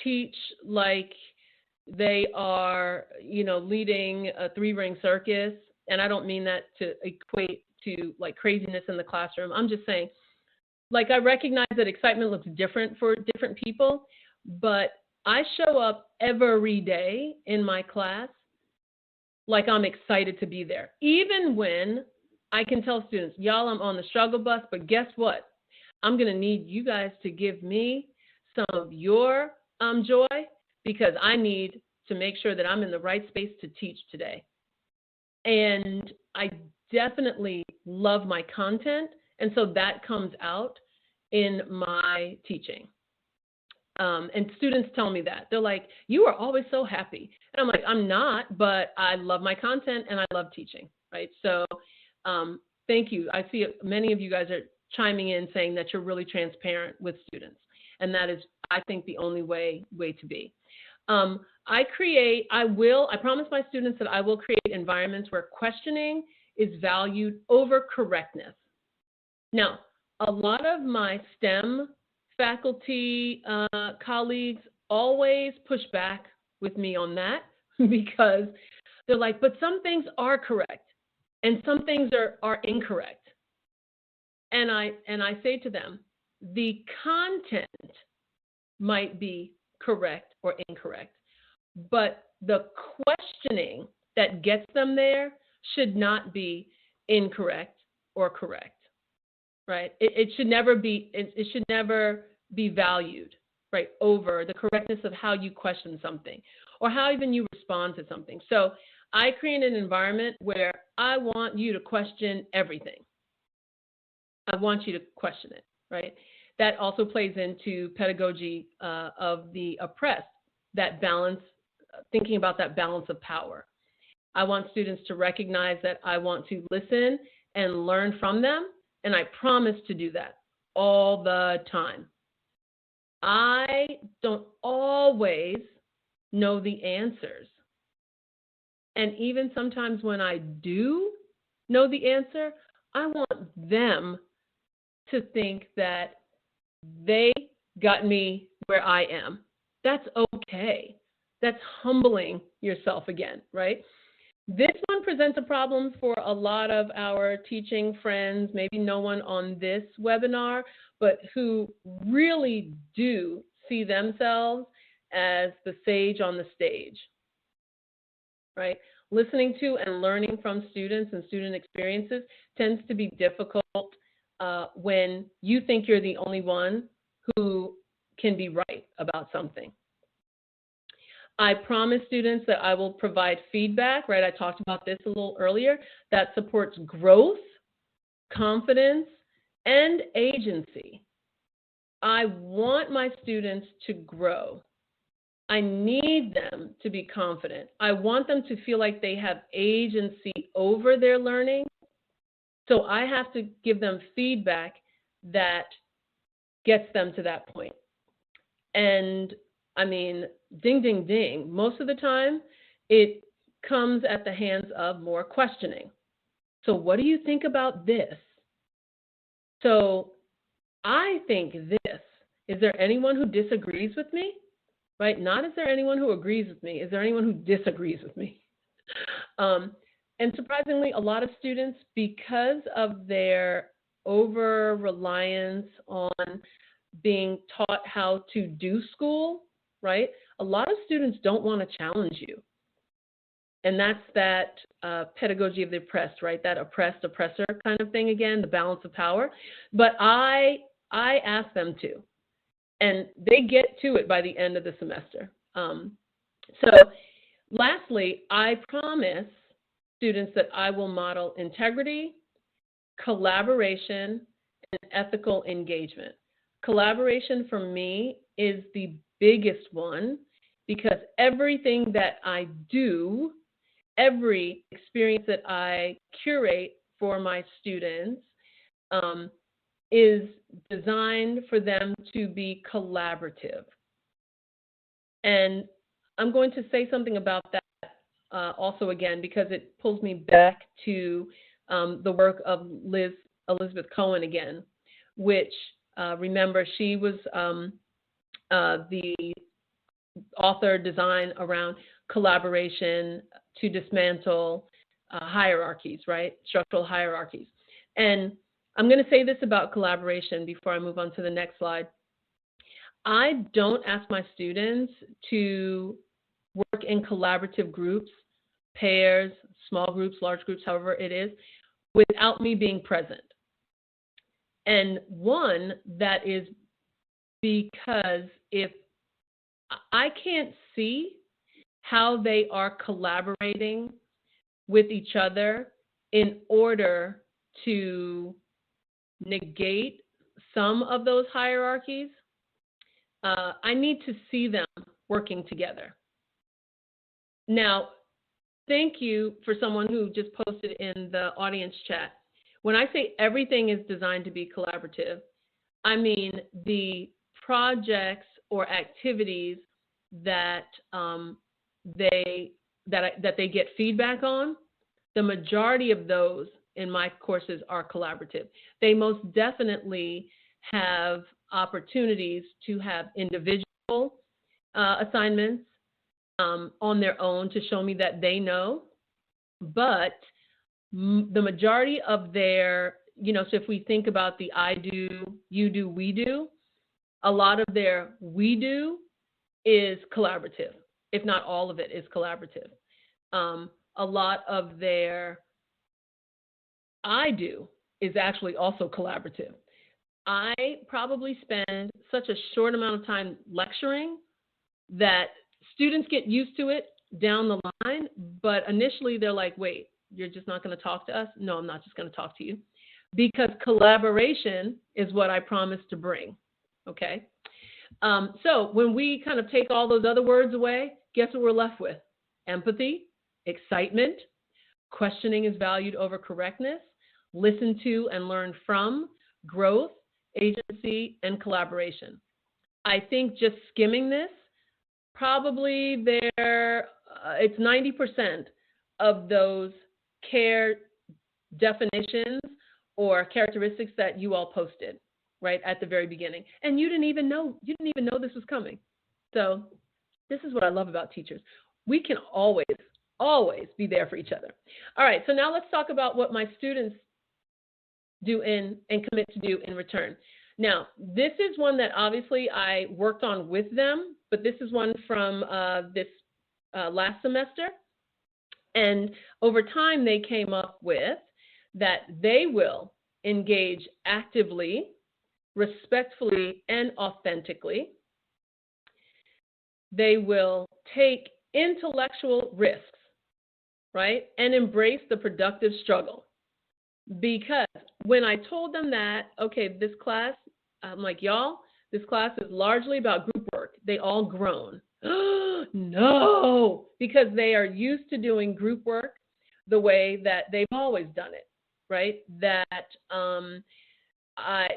teach like they are, leading a 3-ring circus. And I don't mean that to equate to like craziness in the classroom. I'm just saying, like, I recognize that excitement looks different for different people, but I show up every day in my class like I'm excited to be there. Even when I can tell students, y'all, I'm on the struggle bus, but guess what? I'm going to need you guys to give me some of your joy because I need to make sure that I'm in the right space to teach today. And I definitely love my content, and so that comes out in my teaching. And students tell me that. They're like, you are always so happy. And I'm like, I'm not, but I love my content and I love teaching, right? So thank you. I see many of you guys are chiming in saying that you're really transparent with students. And that is, I think, the only way to be. I promise my students that I will create environments where questioning is valued over correctness. Now, a lot of my STEM faculty colleagues always push back with me on that because they're like, but some things are correct and some things are incorrect. And I say to them, the content might be correct or incorrect, but the questioning that gets them there should not be incorrect or correct, right? It should never be valued, right, over the correctness of how you question something or how even you respond to something. So I create an environment where I want you to question everything. I want you to question it, right? That also plays into pedagogy of the oppressed, that balance, thinking about that balance of power. I want students to recognize that I want to listen and learn from them, and I promise to do that all the time. I don't always know the answers. And even sometimes when I do know the answer, I want them to think that they got me where I am. That's okay. That's humbling yourself again, right? This one presents a problem for a lot of our teaching friends, maybe no one on this webinar, but who really do see themselves as the sage on the stage, right? Listening to and learning from students and student experiences tends to be difficult when you think you're the only one who can be right about something. I promise students that I will provide feedback, right? I talked about this a little earlier, that supports growth, confidence, and agency. I want my students to grow. I need them to be confident. I want them to feel like they have agency over their learning. So I have to give them feedback that gets them to that point. And I mean, ding, ding, ding. Most of the time, it comes at the hands of more questioning. So what do you think about this? So I think this. Is there anyone who disagrees with me? Right? Not is there anyone who agrees with me. Is there anyone who disagrees with me? And surprisingly, a lot of students, because of their over reliance on being taught how to do school, right? A lot of students don't want to challenge you. And that's that pedagogy of the oppressed, right? That oppressed oppressor kind of thing again, the balance of power. But I ask them to, and they get to it by the end of the semester. So lastly, I promise students that I will model integrity, collaboration, and ethical engagement. Collaboration for me is the biggest one because everything that I do, every experience that I curate for my students is designed for them to be collaborative. And I'm going to say something about that also again because it pulls me back to the work of Elizabeth Cohen again, which remember she was the author design around collaboration to dismantle hierarchies, right? Structural hierarchies. And I'm going to say this about collaboration before I move on to the next slide. I don't ask my students to work in collaborative groups, pairs, small groups, large groups, however it is, without me being present. And one, that is because if I can't see how they are collaborating with each other in order to negate some of those hierarchies, I need to see them working together. Now, thank you for someone who just posted in the audience chat. When I say everything is designed to be collaborative, I mean the projects or activities that they get feedback on. The majority of those in my courses are collaborative. They most definitely have opportunities to have individual assignments on their own to show me that they know, but the majority of their, so if we think about the I do, you do, we do, a lot of their we do is collaborative, if not all of it is collaborative. A lot of their I do is actually also collaborative. I probably spend such a short amount of time lecturing that students get used to it down the line, but initially they're like, wait, you're just not going to talk to us? No, I'm not just going to talk to you. Because collaboration is what I promise to bring, okay? So when we kind of take all those other words away, guess what we're left with? Empathy, excitement, questioning is valued over correctness, listen to and learn from, growth, agency, and collaboration. I think just skimming this, probably it's 90% of those care definitions or characteristics that you all posted right at the very beginning. And you didn't even know this was coming. So this is what I love about teachers. We can always be there for each other. All right, so now let's talk about what my students do and commit to do in return. Now, this is one that obviously I worked on with them, but this is one from this last semester. And over time, they came up with that they will engage actively, respectfully, and authentically. They will take intellectual risks, right, and embrace the productive struggle. Because when I told them that, okay, this class, I'm like, y'all, this class is largely about group work. They all groan. No, because they are used to doing group work the way that they've always done it, right? That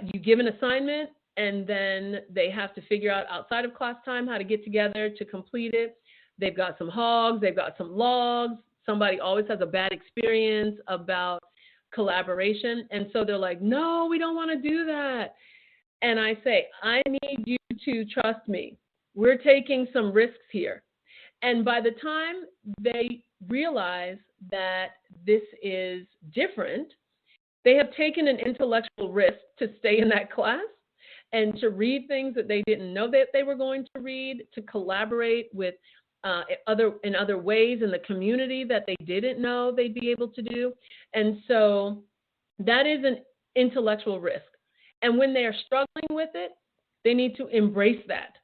you give an assignment and then they have to figure out outside of class time how to get together to complete it. They've got some hogs, they've got some logs. Somebody always has a bad experience about collaboration. And so they're like, no, we don't want to do that. And I say, I need you to trust me. We're taking some risks here. And by the time they realize that this is different, they have taken an intellectual risk to stay in that class and to read things that they didn't know that they were going to read, to collaborate with in other ways in the community that they didn't know they'd be able to do. And so that is an intellectual risk. And when they are struggling with it, they need to embrace that,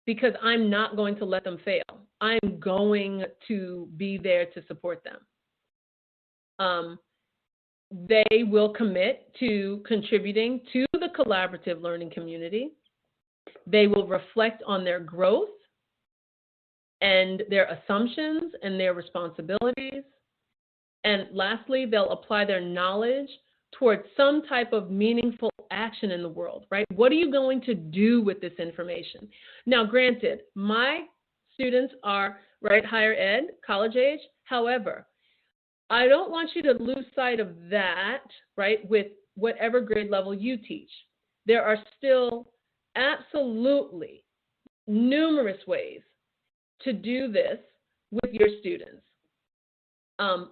because I'm not going to let them fail. I'm going to be there to support them. They will commit to contributing to the collaborative learning community. They will reflect on their growth and their assumptions and their responsibilities. And lastly, they'll apply their knowledge towards some type of meaningful action in the world, right? What are you going to do with this information? Now, granted, my students are, right, higher ed, college age. However, I don't want you to lose sight of that, right, with whatever grade level you teach. There are still absolutely numerous ways to do this with your students.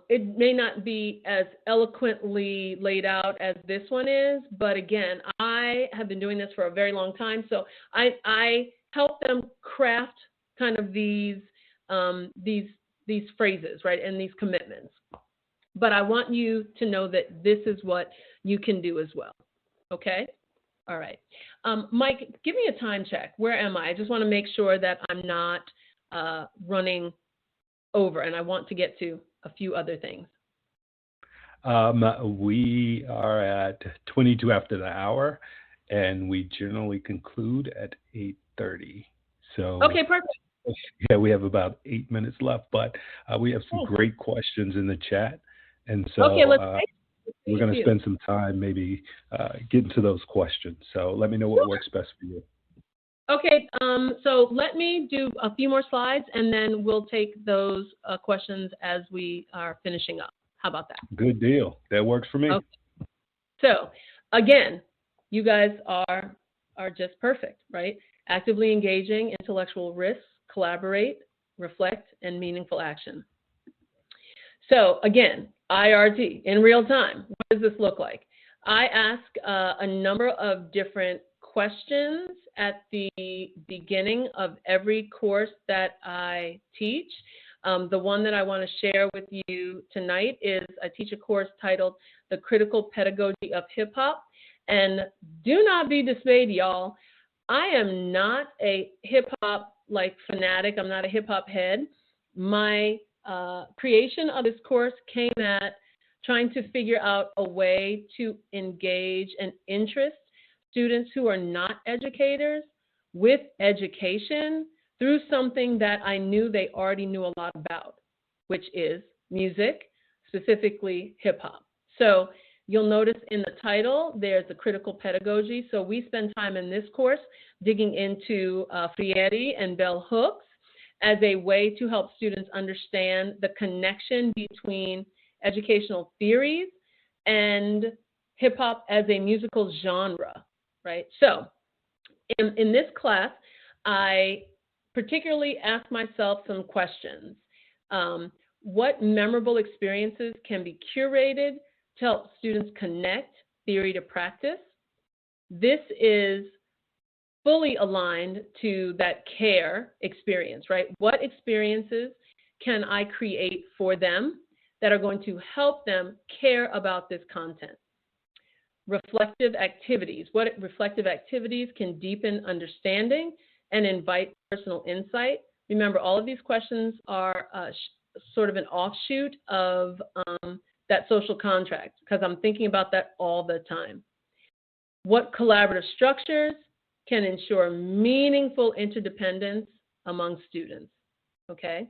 It may not be as eloquently laid out as this one is, but again, I have been doing this for a very long time, so I help them craft kind of these phrases, right, and these commitments. But I want you to know that this is what you can do as well. Okay? All right. Mike, give me a time check. Where am I? I just want to make sure that I'm not running over, and I want to get to a few other things. We are at 22 after the hour, and we generally conclude at 8:30. So okay, perfect. Yeah, we have about 8 minutes left, but we have some great questions in the chat, and so okay, we're going to spend some time maybe getting to those questions. So let me know what works best for you. Okay, so let me do a few more slides, and then we'll take those questions as we are finishing up. How about that? Good deal. That works for me. Okay. So, again, you guys are just perfect, right? Actively engaging, intellectual risks, collaborate, reflect, and meaningful action. So, again, IRT, in real time. What does this look like? I ask a number of different questions at the beginning of every course that I teach. The one that I want to share with you tonight is I teach a course titled The Critical Pedagogy of Hip Hop. And do not be dismayed, y'all. I am not a hip hop fanatic. I'm not a hip hop head. My creation of this course came at trying to figure out a way to engage and interest students who are not educators with education through something that I knew they already knew a lot about, which is music, specifically hip hop. So you'll notice in the title, there's a critical pedagogy. So we spend time in this course digging into Freire and bell hooks as a way to help students understand the connection between educational theories and hip hop as a musical genre, right? So in this class, I particularly ask myself some questions. What memorable experiences can be curated to help students connect theory to practice? This is fully aligned to that care experience, right? What experiences can I create for them that are going to help them care about this content? Reflective activities. What reflective activities can deepen understanding and invite personal insight? Remember, all of these questions are sort of an offshoot of that social contract, because I'm thinking about that all the time. What collaborative structures can ensure meaningful interdependence among students? Okay.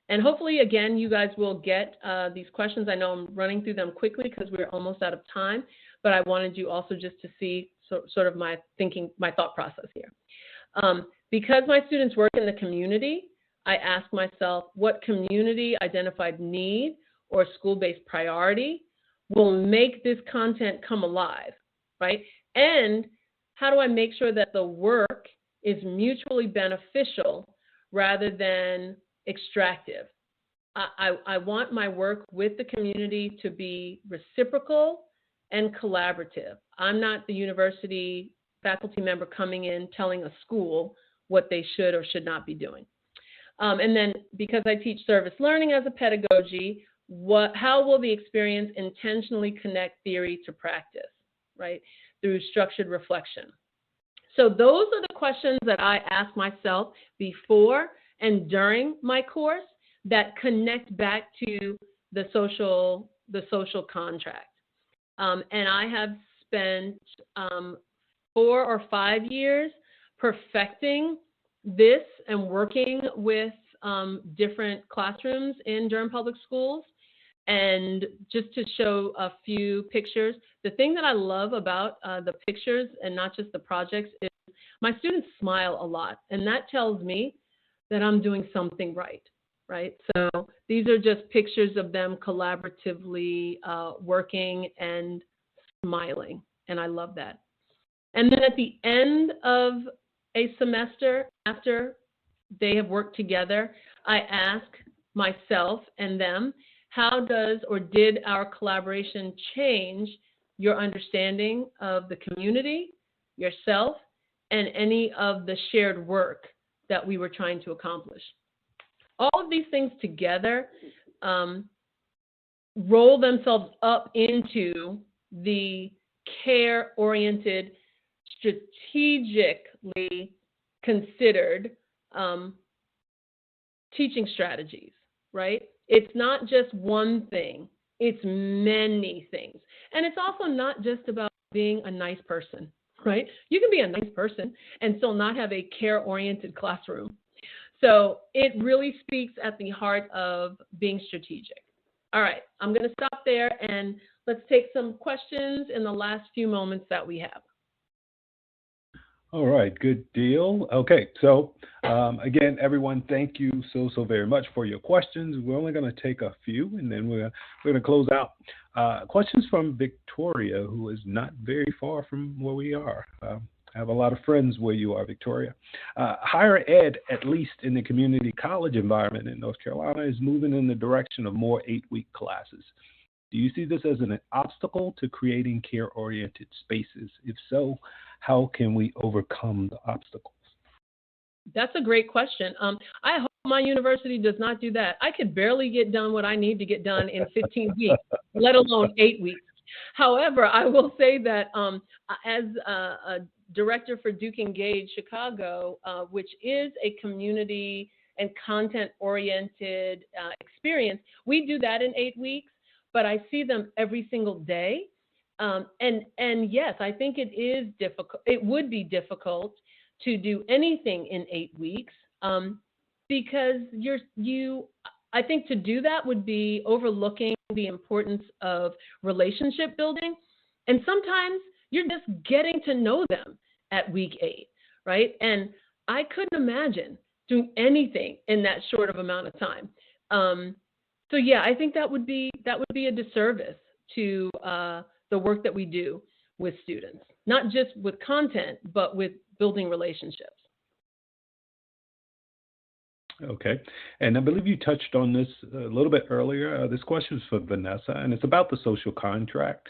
And hopefully, again, you guys will get these questions. I know I'm running through them quickly because we're almost out of time, but I wanted you also just to see sort of my thinking, my thought process here. Because my students work in the community, I ask myself, what community identified need or school-based priority will make this content come alive, right? And how do I make sure that the work is mutually beneficial rather than extractive? I want my work with the community to be reciprocal and collaborative. I'm not the university faculty member coming in telling a school what they should or should not be doing. And then because I teach service learning as a pedagogy, how will the experience intentionally connect theory to practice, right, through structured reflection? So those are the questions that I ask myself before and during my course that connect back to the social contract. And I have spent 4 or 5 years perfecting this and working with different classrooms in Durham Public Schools. And just to show a few pictures, the thing that I love about the pictures and not just the projects is my students smile a lot. And that tells me that I'm doing something right. So these are just pictures of them collaboratively working and smiling. And I love that. And then at the end of a semester, after they have worked together, I ask myself and them, how does or did our collaboration change your understanding of the community, yourself, and any of the shared work that we were trying to accomplish? All of these things together roll themselves up into the care-oriented, strategically considered teaching strategies, right? It's not just one thing, it's many things. And it's also not just about being a nice person, right? You can be a nice person and still not have a care-oriented classroom. So it really speaks at the heart of being strategic. All right, I'm going to stop there and let's take some questions in the last few moments that we have. All right, good deal. Okay, so again, everyone, thank you so very much for your questions. We're only going to take a few, and then we're going to close out. Questions from Victoria, who is not very far from where we are. I have a lot of friends where you are, Victoria. Higher ed, at least in the community college environment in North Carolina, is moving in the direction of more 8-week classes. Do you see this as an obstacle to creating care-oriented spaces? If so, how can we overcome the obstacles? That's a great question. I hope my university does not do that. I could barely get done what I need to get done in 15 weeks, let alone 8 weeks. However, I will say that as a director for Duke Engage Chicago, which is a community and content-oriented experience, we do that in 8 weeks, but I see them every single day. And yes, I think it is difficult. It would be difficult to do anything in 8 weeks because I think to do that would be overlooking the importance of relationship building. And sometimes you're just getting to know them at week 8, right? And I couldn't imagine doing anything in that short of amount of time. So yeah, I think that would be a disservice to the work that we do with students, not just with content, but with building relationships. Okay, and I believe you touched on this a little bit earlier. This question is for Vanessa, and it's about the social contract.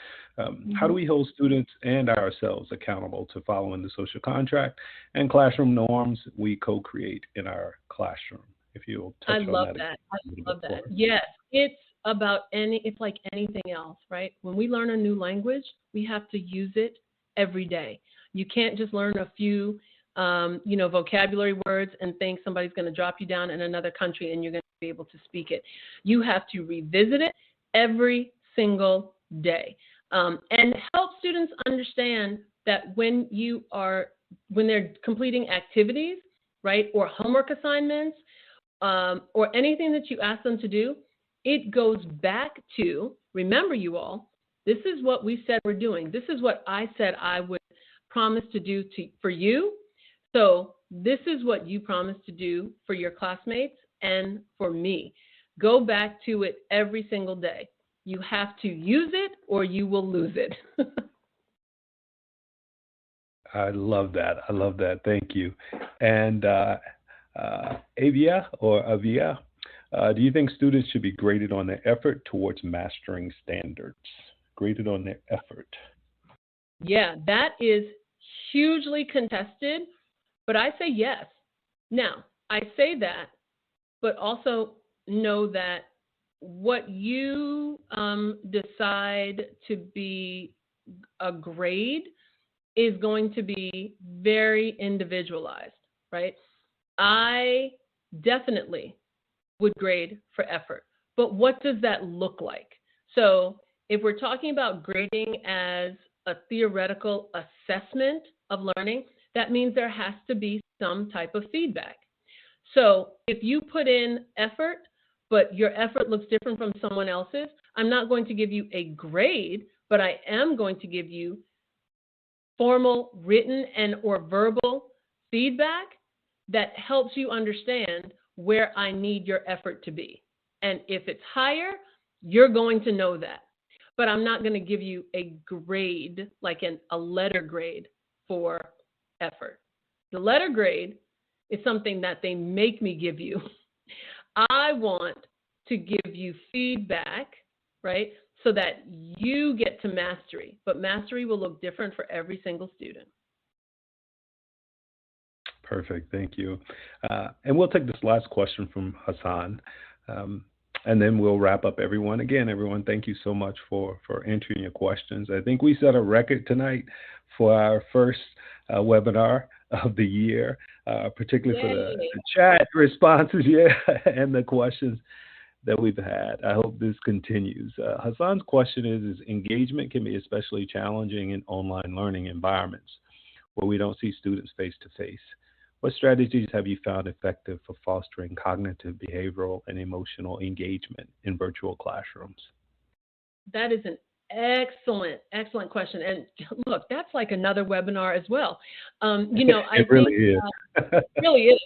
How do we hold students and ourselves accountable to following the social contract and classroom norms we co-create in our classroom? If you'll touch on that. I love that. Yes, it's like anything else, right? When we learn a new language, we have to use it every day. You can't just learn a few vocabulary words and think somebody's going to drop you down in another country and you're going to be able to speak it. You have to revisit it every single day and help students understand that when they're completing activities, right, or homework assignments, or anything that you ask them to do, it goes back to, remember you all, this is what we said we're doing. This is what I said I would promise to do for you. So this is what you promised to do for your classmates and for me. Go back to it every single day. You have to use it or you will lose it. I love that. I love that. Thank you. And Avia, do you think students should be graded on their effort towards mastering standards? Graded on their effort. Yeah, that is hugely contested, but I say yes. Now, I say that, but also know that what you decide to be a grade is going to be very individualized, right? I definitely would grade for effort, but what does that look like? So, if we're talking about grading as a theoretical assessment of learning, that means there has to be some type of feedback. So, if you put in effort, but your effort looks different from someone else's, I'm not going to give you a grade, but I am going to give you formal written and or verbal feedback that helps you understand where I need your effort to be. And if it's higher, you're going to know that. But I'm not going to give you a grade, like a letter grade for effort. The letter grade is something that they make me give you. I want to give you feedback, right? So that you get to mastery. But mastery will look different for every single student. Perfect. Thank you. And we'll take this last question from Hassan, and then we'll wrap up everyone. Again, everyone, thank you so much for entering your questions. I think we set a record tonight for our first webinar of the year, particularly for the chat responses, and the questions that we've had. I hope this continues. Hassan's question is engagement can be especially challenging in online learning environments where we don't see students face to face. What strategies have you found effective for fostering cognitive, behavioral, and emotional engagement in virtual classrooms? That is an excellent question. And look, that's like another webinar as well. I it really think is. really is.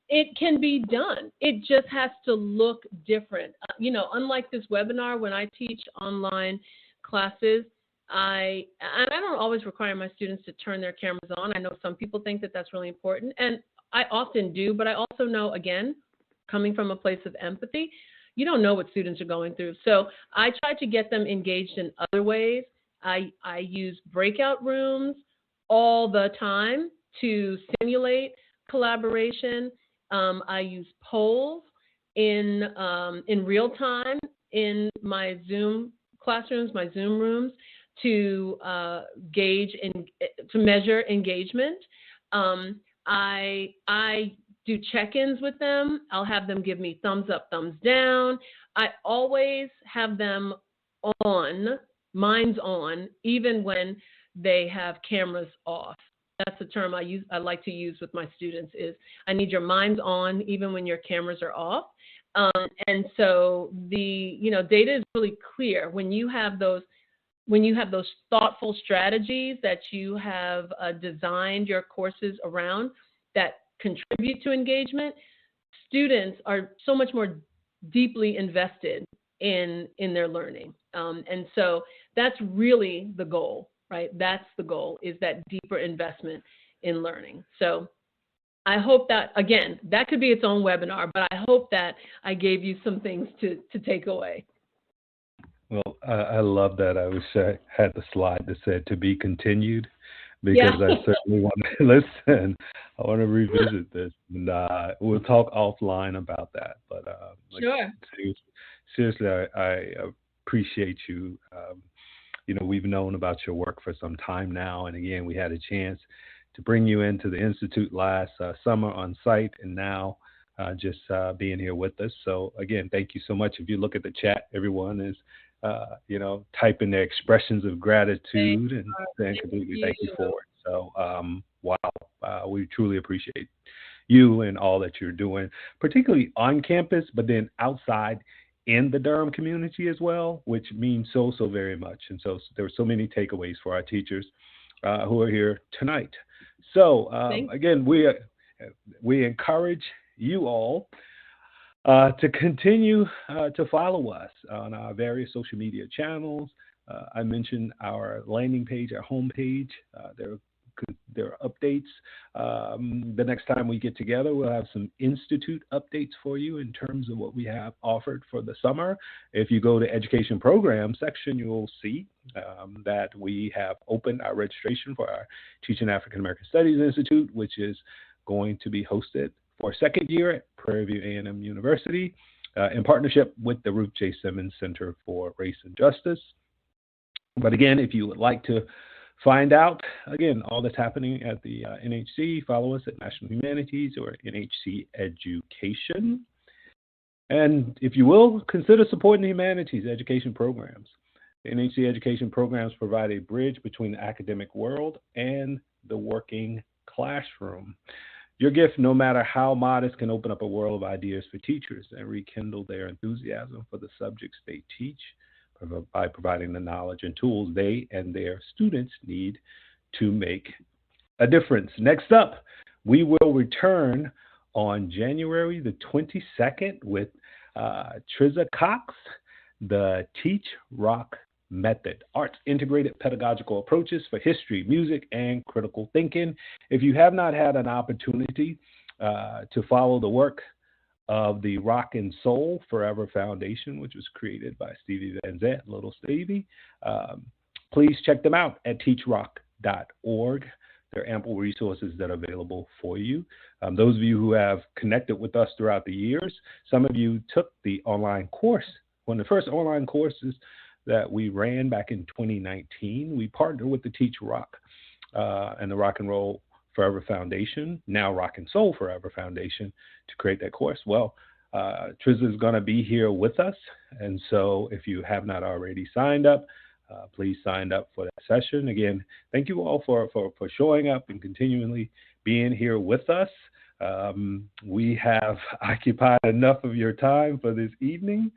It can be done. It just has to look different. Unlike this webinar, when I teach online classes, I don't always require my students to turn their cameras on. I know some people think that that's really important, and I often do, but I also know, again, coming from a place of empathy, you don't know what students are going through. So I try to get them engaged in other ways. I use breakout rooms all the time to simulate collaboration. I use polls in real time in my Zoom classrooms, my Zoom rooms, to to measure engagement. I do check-ins with them. I'll have them give me thumbs up, thumbs down. I always have them on, minds on, even when they have cameras off. That's the term I like to use with my students is I need your minds on even when your cameras are off. And so the data is really clear when you have those thoughtful strategies that you have designed your courses around that contribute to engagement. Students are so much more deeply invested in their learning, and so that's really the goal. Right? That's the goal, is that deeper investment in learning. So I hope that, again, that could be its own webinar, but I hope that I gave you some things to take away. Well, I love that. I wish I had the slide that said to be continued, because I certainly want to listen. I want to revisit this, and we'll talk offline about that. But sure. Seriously, I appreciate you. We've known about your work for some time now. And again, we had a chance to bring you into the Institute last summer on site, and now just being here with us. So again, thank you so much. If you look at the chat, everyone is, typing their expressions of gratitude and saying completely thank you for it. So, wow, we truly appreciate you and all that you're doing, particularly on campus, but then outside in the Durham community as well, which means so very much. And so there are so many takeaways for our teachers who are here tonight. So again, we encourage you all To continue to follow us on our various social media channels. I mentioned our landing page, our homepage. There are updates. The next time we get together, we'll have some institute updates for you in terms of what we have offered for the summer. If you go to education program section, you'll see that we have opened our registration for our Teaching African American Studies Institute, which is going to be hosted for second year at Prairie View A&M University in partnership with the Ruth J. Simmons Center for Race and Justice. But again, if you would like to find out, again, all that's happening at the NHC, follow us at National Humanities or NHC Education. And if you will, consider supporting the humanities education programs. The NHC education programs provide a bridge between the academic world and the working classroom. Your gift, no matter how modest, can open up a world of ideas for teachers and rekindle their enthusiasm for the subjects they teach by providing the knowledge and tools they and their students need to make a difference. Next up, we will return on January the 22nd with Trisha Cox, the Teach Rock Method, Arts Integrated Pedagogical Approaches for History, Music, and Critical Thinking. If you have not had an opportunity to follow the work of the Rock and Soul Forever Foundation, which was created by Stevie Van Zandt, Little Stevie, please check them out at teachrock.org. There are ample resources that are available for you. Those of you who have connected with us throughout the years, some of you took the online course. One of the first online courses that we ran back in 2019, we partnered with the Teach Rock and the Rock and Roll Forever Foundation, now Rock and Soul Forever Foundation, to create that course. Well, Trisha is going to be here with us, and so if you have not already signed up, please sign up for that session. Again, thank you all for showing up and continually being here with us. We have occupied enough of your time for this evening,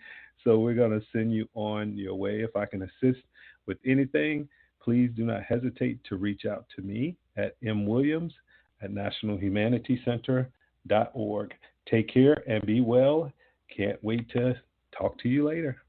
so we're going to send you on your way. If I can assist with anything, please do not hesitate to reach out to me at mwilliams@nationalhumanitiescenter.org. Take care and be well. Can't wait to talk to you later.